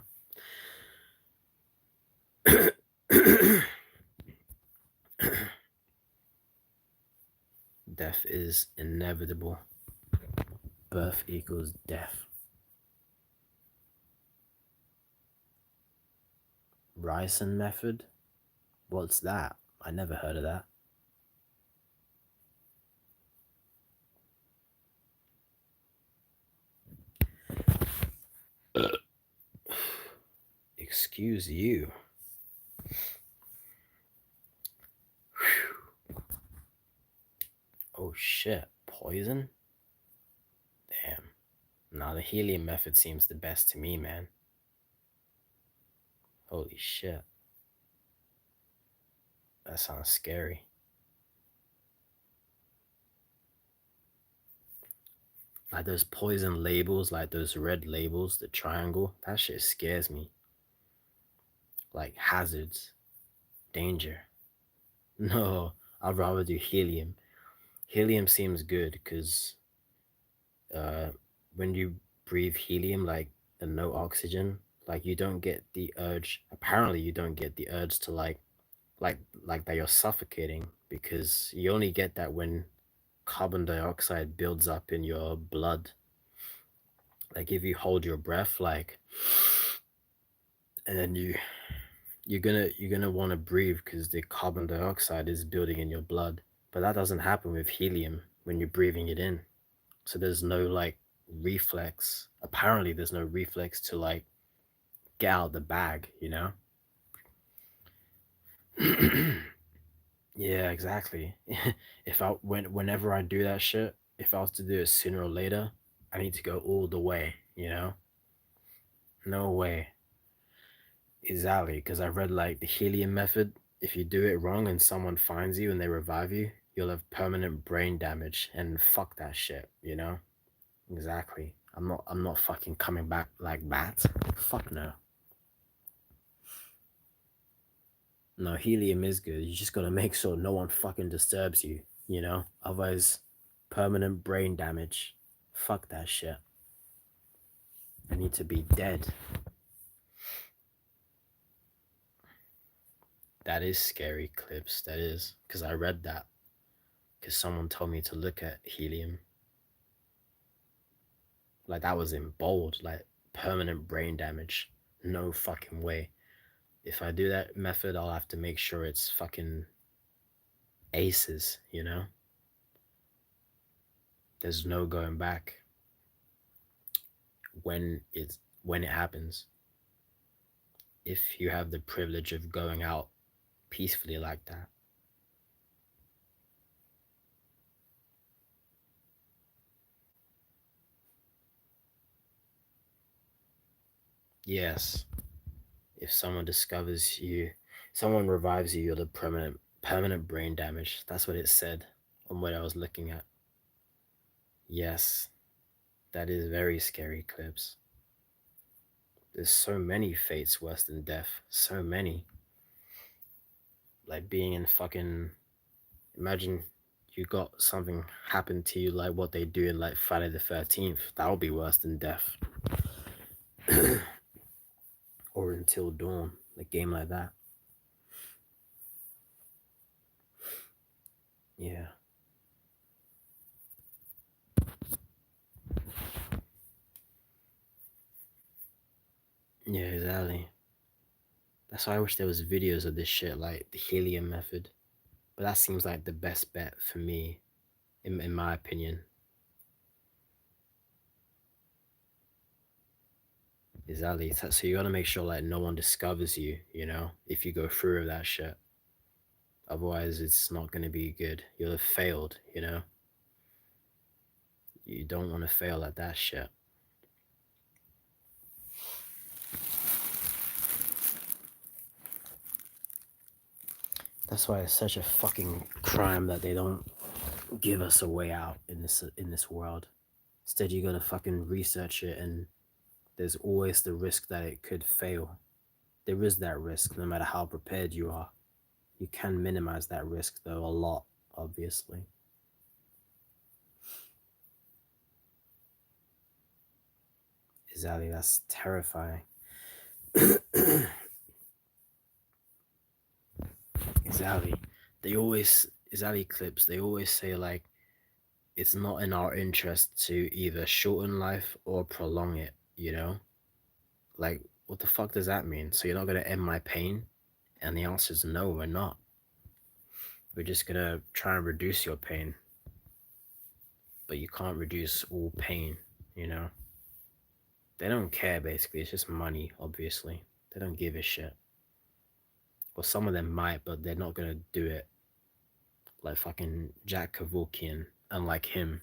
Death is inevitable. Birth equals death. Ryson method? What's that? I never heard of that. Excuse you. Oh shit, poison? Damn. Nah, the helium method seems the best to me, man. Holy shit. That sounds scary. Like those poison labels, like those red labels, the triangle, that shit scares me. Like hazards, danger. No, I'd rather do helium. Helium seems good because uh, when you breathe helium, like and no oxygen, like you don't get the urge. Apparently, you don't get the urge to like that you're suffocating because you only get that when carbon dioxide builds up in your blood. Like if you hold your breath, like, and then you're gonna want to breathe because the carbon dioxide is building in your blood. But that doesn't happen with helium when you're breathing it in. So there's no like reflex. Apparently, there's no reflex to like get out the bag, you know? Yeah, exactly. If I whenever I do that shit, if I was to do it sooner or later, I need to go all the way, you know? No way. Exactly, because I read like the helium method. If you do it wrong and someone finds you and they revive you, you'll have permanent brain damage and fuck that shit, you know? Exactly. I'm not fucking coming back like that. Fuck no. No, helium is good. You just gotta make sure no one fucking disturbs you, you know? Otherwise, permanent brain damage. Fuck that shit. I need to be dead. That is scary, Clips. That is. Because I read that. Because someone told me to look at helium. Like, that was in bold. Like, permanent brain damage. No fucking way. If I do that method, I'll have to make sure it's fucking aces, you know? There's no going back when it happens. If you have the privilege of going out peacefully like that. Yes. If someone discovers you, someone revives you, you're the permanent brain damage. That's what it said on what I was looking at. Yes, that is very scary, Clips. There's so many fates worse than death. So many. Like being in fucking, imagine you got something happen to you like what they do in like Friday the 13th. That would be worse than death. Or Until Dawn, a game like that. Yeah. Yeah, exactly. That's why I wish there was videos of this shit, like the helium method. But that seems like the best bet for me, in my opinion. Exactly. So you gotta make sure like no one discovers you, if you go through with that shit. Otherwise, it's not gonna be good. You'll have failed. You don't want to fail at that shit. That's why it's such a fucking crime that they don't give us a way out in this world. Instead, you gotta fucking research it, and there's always the risk that it could fail. There is that risk, no matter how prepared you are. You can minimize that risk, though, a lot, obviously. Exactly, that's terrifying. Exactly. Exactly, clips, they always say, like, it's not in our interest to either shorten life or prolong it. Like, what the fuck does that mean? So you're not gonna end my pain? And the answer is no, we're not. We're just gonna try and reduce your pain. But you can't reduce all pain. They don't care, basically. It's just money, obviously. They don't give a shit. Well, some of them might, but they're not gonna do it like fucking Jack Kevorkian, unlike him.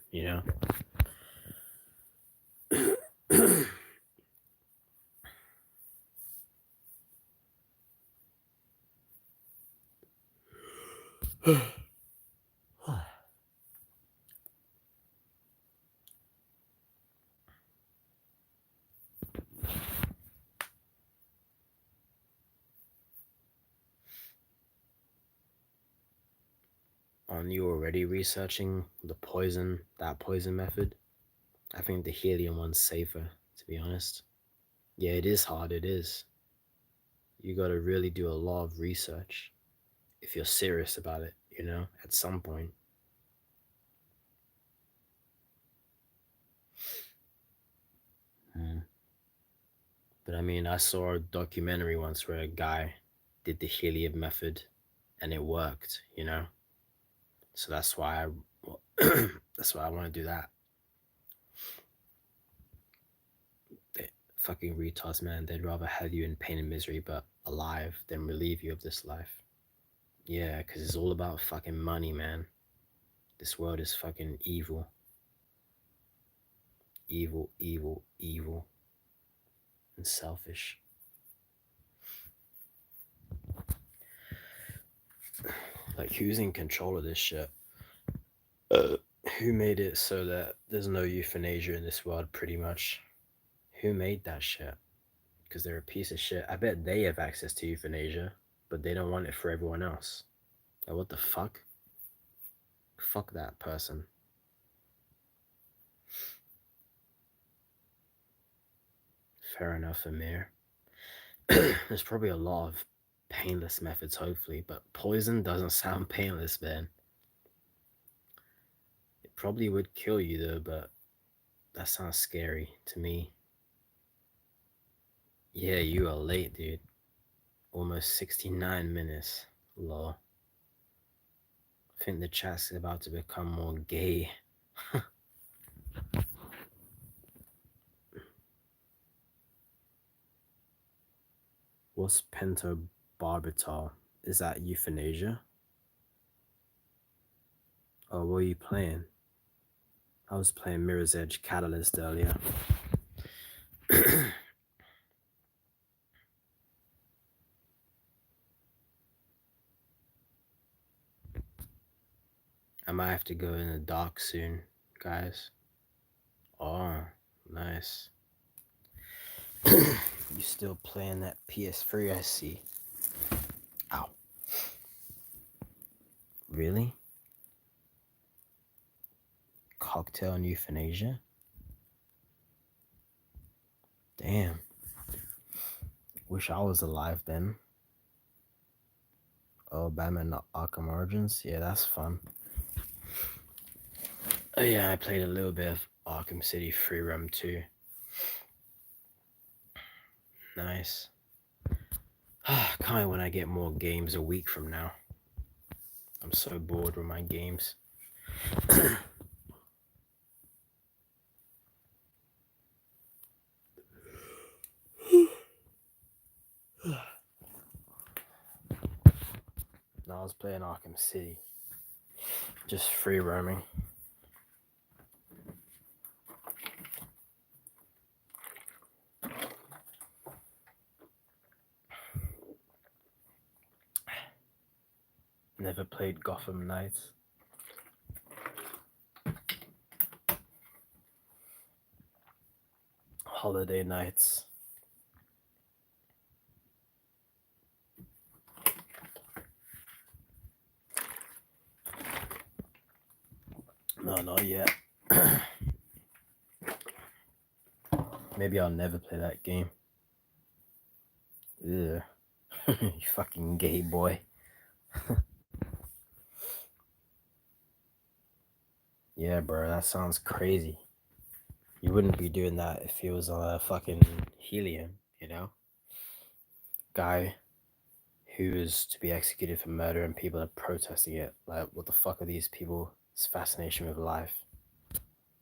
Aren't you already researching that poison method? I think the helium one's safer, to be honest. Yeah, it is hard, it is. You gotta really do a lot of research if you're serious about it, at some point. Mm. But I mean, I saw a documentary once where a guy did the helium method and it worked. So that's why that's why I want to do that. They, fucking retards, man. They'd rather have you in pain and misery but alive than relieve you of this life. Yeah, because it's all about fucking money, man. This world is fucking evil. Evil, evil, evil, and selfish. Like, who's in control of this shit? Uh, who made it so that there's no euthanasia in this world, pretty much? Who made that shit? Because they're a piece of shit. I bet they have access to euthanasia, but they don't want it for everyone else. Like, what the fuck? Fuck that person. Fair enough, Amir. There's probably a lot of painless methods, hopefully, but poison doesn't sound painless, man. It probably would kill you, though, but that sounds scary to me. Yeah, you are late, dude. Almost 69 minutes. Lol. I think the chat's about to become more gay. What's pentobarbital? Is that euthanasia? Oh, what are you playing? I was playing Mirror's Edge Catalyst earlier. I might have to go in the dark soon, guys. Oh, nice. You still playing that PS3, I see. Ow. Really? cocktail and euthanasia? Damn. Wish I was alive then. Oh, Batman Arkham Origins? Yeah, that's fun. Oh yeah, I played a little bit of Arkham City Free Roam too. Nice. Can't wait when I get more games a week from now. I'm so bored with my games. No, I was playing Arkham City. Just free roaming. Never played Gotham Knights. Holiday Nights. No, not yet. Maybe I'll never play that game. Ugh. You fucking gay boy. Yeah, bro, that sounds crazy. You wouldn't be doing that if he was on a fucking helium, you know? Guy who is to be executed for murder and people are protesting it. Like, what the fuck are these people's fascination with life?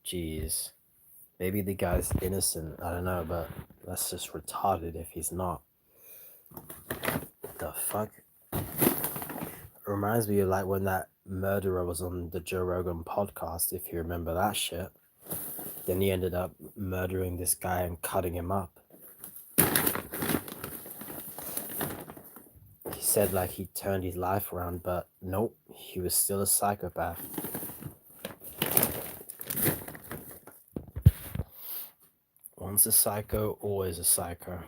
Jeez. Maybe the guy's innocent, I don't know, but that's just retarded if he's not. The fuck? Reminds me of like when that murderer was on the Joe Rogan podcast, if you remember that shit. Then he ended up murdering this guy and cutting him up. He said like he turned his life around, but nope, he was still a psychopath. Once a psycho, always a psycho.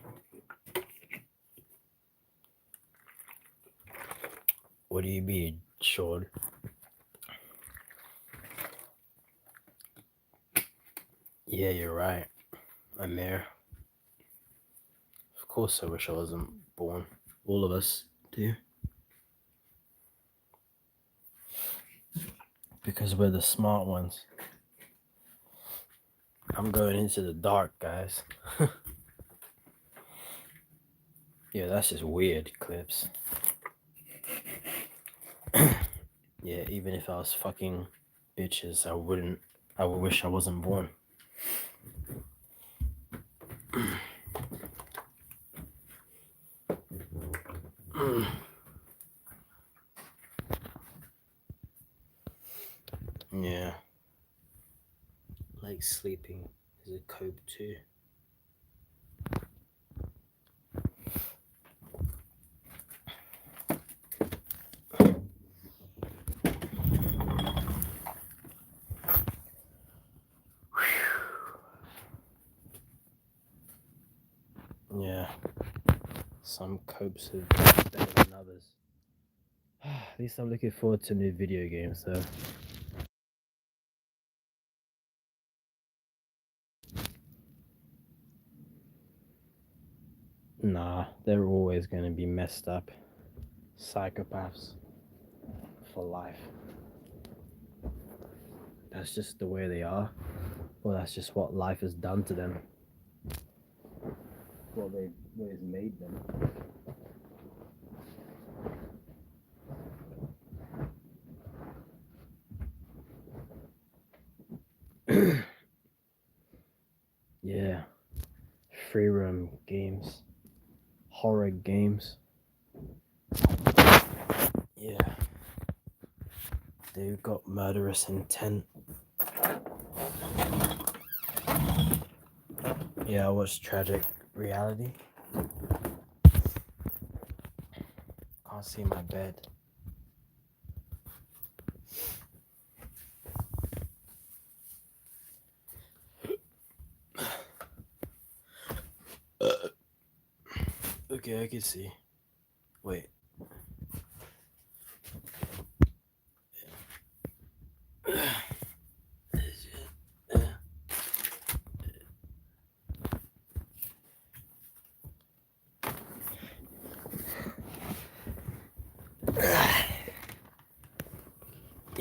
What do you mean, Sean? Yeah, you're right. I'm there. Of course I wish I wasn't born. All of us do. Because we're the smart ones. I'm going into the dark, guys. Yeah, that's just weird clips. Yeah, even if I was fucking bitches, I would wish I wasn't born. Yeah. Like sleeping is a cope too. Yeah. Some copes are better than others. At least I'm looking forward to new video games though. Nah, they're always gonna be messed up. Psychopaths. For life. That's just the way they are. Well, that's just what life has done to them. What has made them. Yeah. Free roam games. Horror games. Yeah. They've got murderous intent. Yeah, I watched Tragic Reality. Can't see my bed. Okay, I can see. Wait.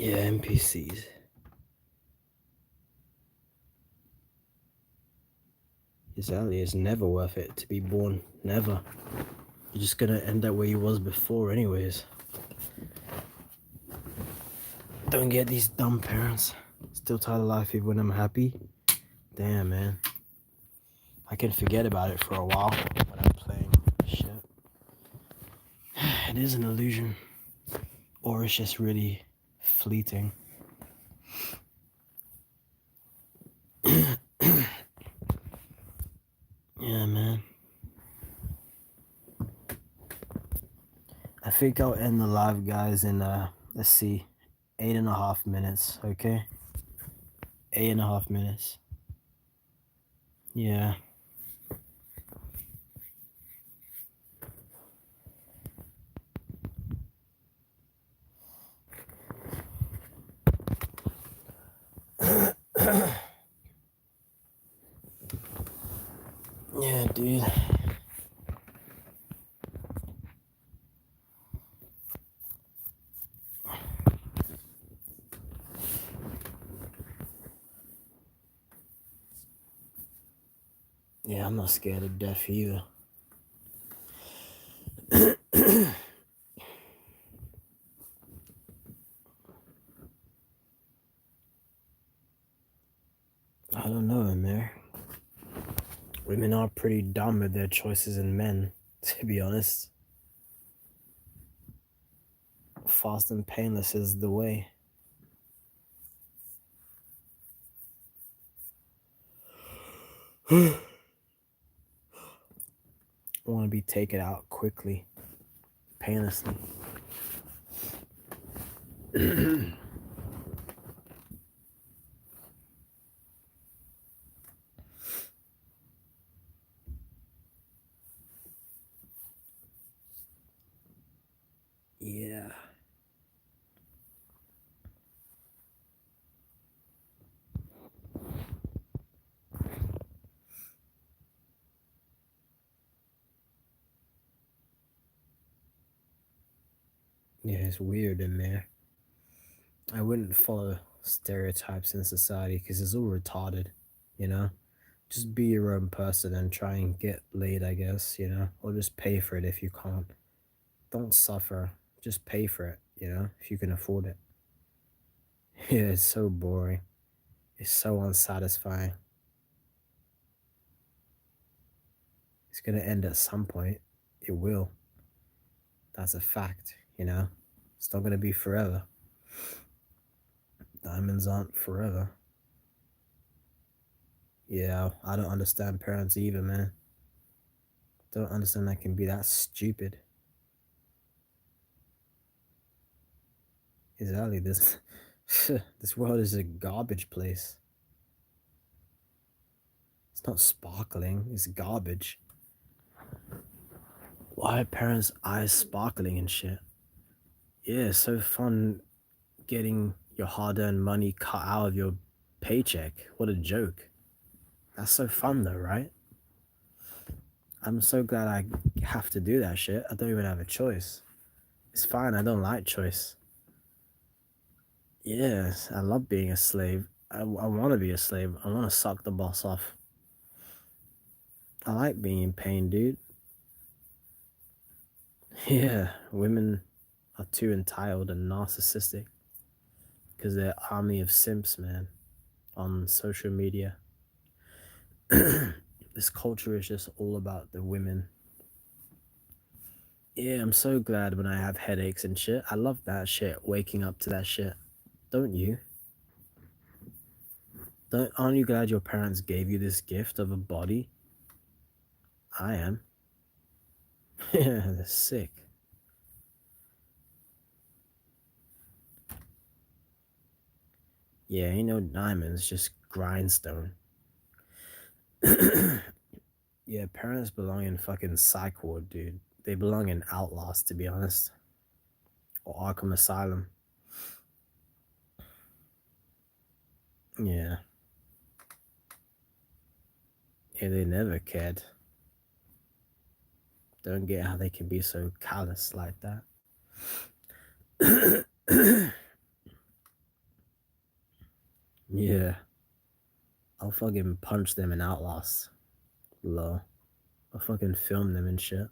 Yeah, NPCs. Exactly, it's never worth it to be born. Never. You're just gonna end up where you was before anyways. Don't get these dumb parents. Still try to lie when I'm happy. Damn, man. I can forget about it for a while when I'm playing shit. It is an illusion. Or it's just really fleeting. Yeah, man. I think I'll end the live, guys, in, let's see, 8.5 minutes, okay? 8.5 minutes. Yeah. Yeah, dude. Yeah, I'm not scared of death either. I don't know, Amir. Women are pretty dumb with their choices in men, to be honest. Fast and painless is the way. I want to be taken out quickly, painlessly. Yeah. Yeah, it's weird in there. I wouldn't follow stereotypes in society because it's all retarded, you know? Just be your own person and try and get laid, I guess, you know? Or just pay for it if you can't. Don't suffer. Just pay for it, you know? If you can afford it. Yeah, it's so boring. It's so unsatisfying. It's gonna end at some point. It will. That's a fact, you know? It's not gonna be forever. Diamonds aren't forever. Yeah, I don't understand parents either, man. Don't understand that can be that stupid. Exactly, this this world is a garbage place. It's not sparkling, it's garbage. Why are parents' eyes sparkling and shit? Yeah, it's so fun getting your hard-earned money cut out of your paycheck. What a joke. That's so fun though, right? I'm so glad I have to do that shit. I don't even have a choice. It's fine, I don't like choice. Yes, I love being a slave. I want to be a slave. I want to suck the boss off. I like being in pain, dude. Yeah, women are too entitled and narcissistic because they're army of simps, man, on social media. This culture is just all about the women. Yeah, I'm so glad when I have headaches and shit. I love that shit, waking up to that shit. Don't you? Aren't you glad your parents gave you this gift of a body? I am. Yeah, they're sick. Yeah, ain't no diamonds, just grindstone. Yeah, parents belong in fucking psych ward, dude. They belong in Outlast, to be honest. Or Arkham Asylum. Yeah. Yeah, they never cared. Don't get how they can be so callous like that. Yeah, I'll fucking punch them in Outlast. Lol. I'll fucking film them and shit.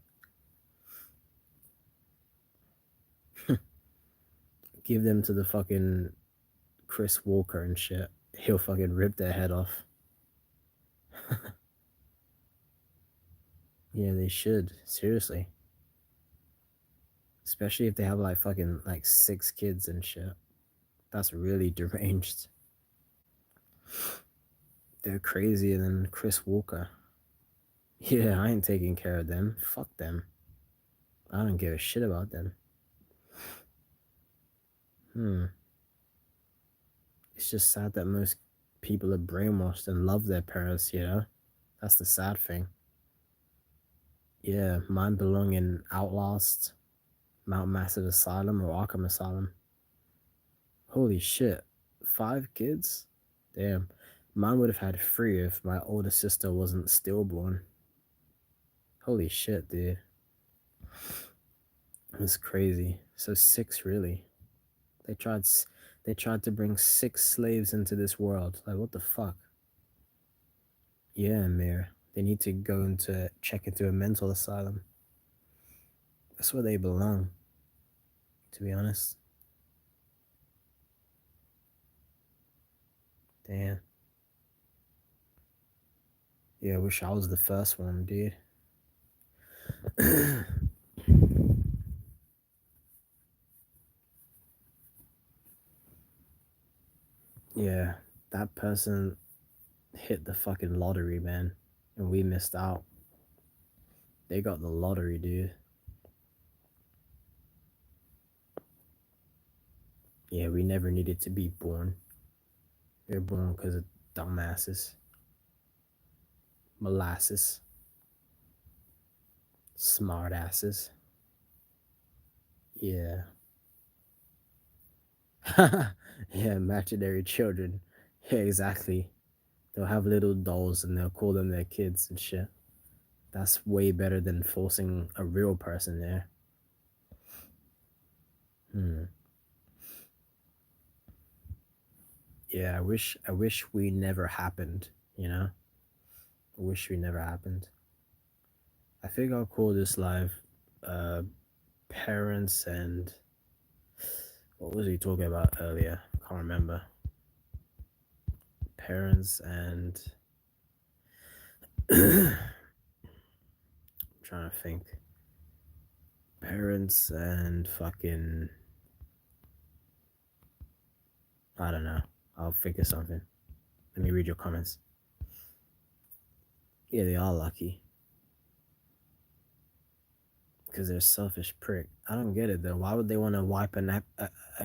Give them to the fucking Chris Walker and shit. He'll fucking rip their head off. Yeah, they should. Seriously. Especially if they have like fucking like 6 kids and shit. That's really deranged. They're crazier than Chris Walker. Yeah, I ain't taking care of them. Fuck them. I don't give a shit about them. It's just sad that most people are brainwashed and love their parents, you know? That's the sad thing. Yeah, mine belong in Outlast, Mount Massive Asylum, or Arkham Asylum. Holy shit. 5 kids? Damn. Mine would have had 3 if my older sister wasn't stillborn. Holy shit, dude. It's crazy. So 6, really. They tried they tried to bring 6 slaves into this world. Like, what the fuck? Yeah, Amir. They need to go into check into a mental asylum. That's where they belong, to be honest. Damn. Yeah, I wish I was the first one, dude. Yeah, that person hit the fucking lottery, man. And we missed out. They got the lottery, dude. Yeah, we never needed to be born. We were born because of dumbasses. Molasses. Smart asses. Yeah. Yeah, imaginary children. Yeah, exactly. They'll have little dolls and they'll call them their kids and shit. That's way better than forcing a real person there. Hmm. Yeah, I wish we never happened, you know? I wish we never happened. I think I'll call this live uh parents and what was he talking about earlier? Can't remember. Parents and I'm trying to think. Parents and fucking I don't know. I'll figure something. Let me read your comments. Yeah, they are lucky. Because they're selfish prick. I don't get it though. Why would they want to wipe a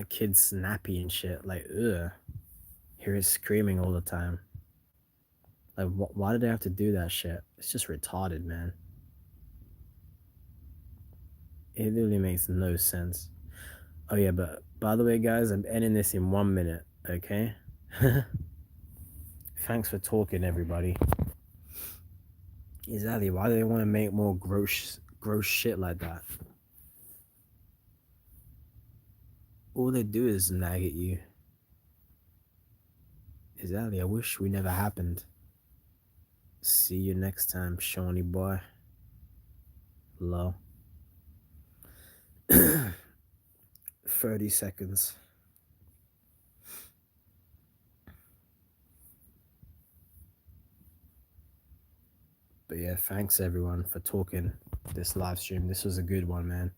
kid's nappy and shit? Like, ugh. Hear it screaming all the time. Like, why did they have to do that shit? It's just retarded, man. It literally makes no sense. Oh yeah, but by the way, guys, I'm ending this in 1 minute. Okay. Thanks for talking, everybody. Exactly. Why do they want to make more gross shit like that? All they do is nag at you. Exactly. I wish we never happened. See you next time, Shawnee boy. Low. 30 seconds. But yeah, thanks everyone for talking this live stream. This was a good one, man.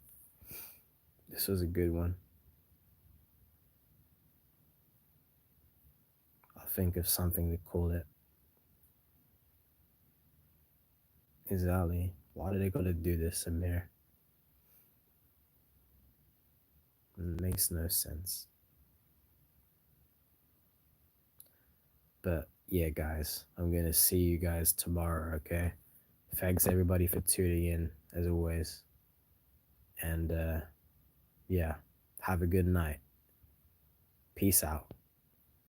This was a good one. I'll think of something to call it. Exactly. Why do they gotta do this, Amir? It makes no sense. But yeah, guys, I'm gonna see you guys tomorrow, okay? Thanks everybody for tuning in, as always. And yeah, have a good night. Peace out.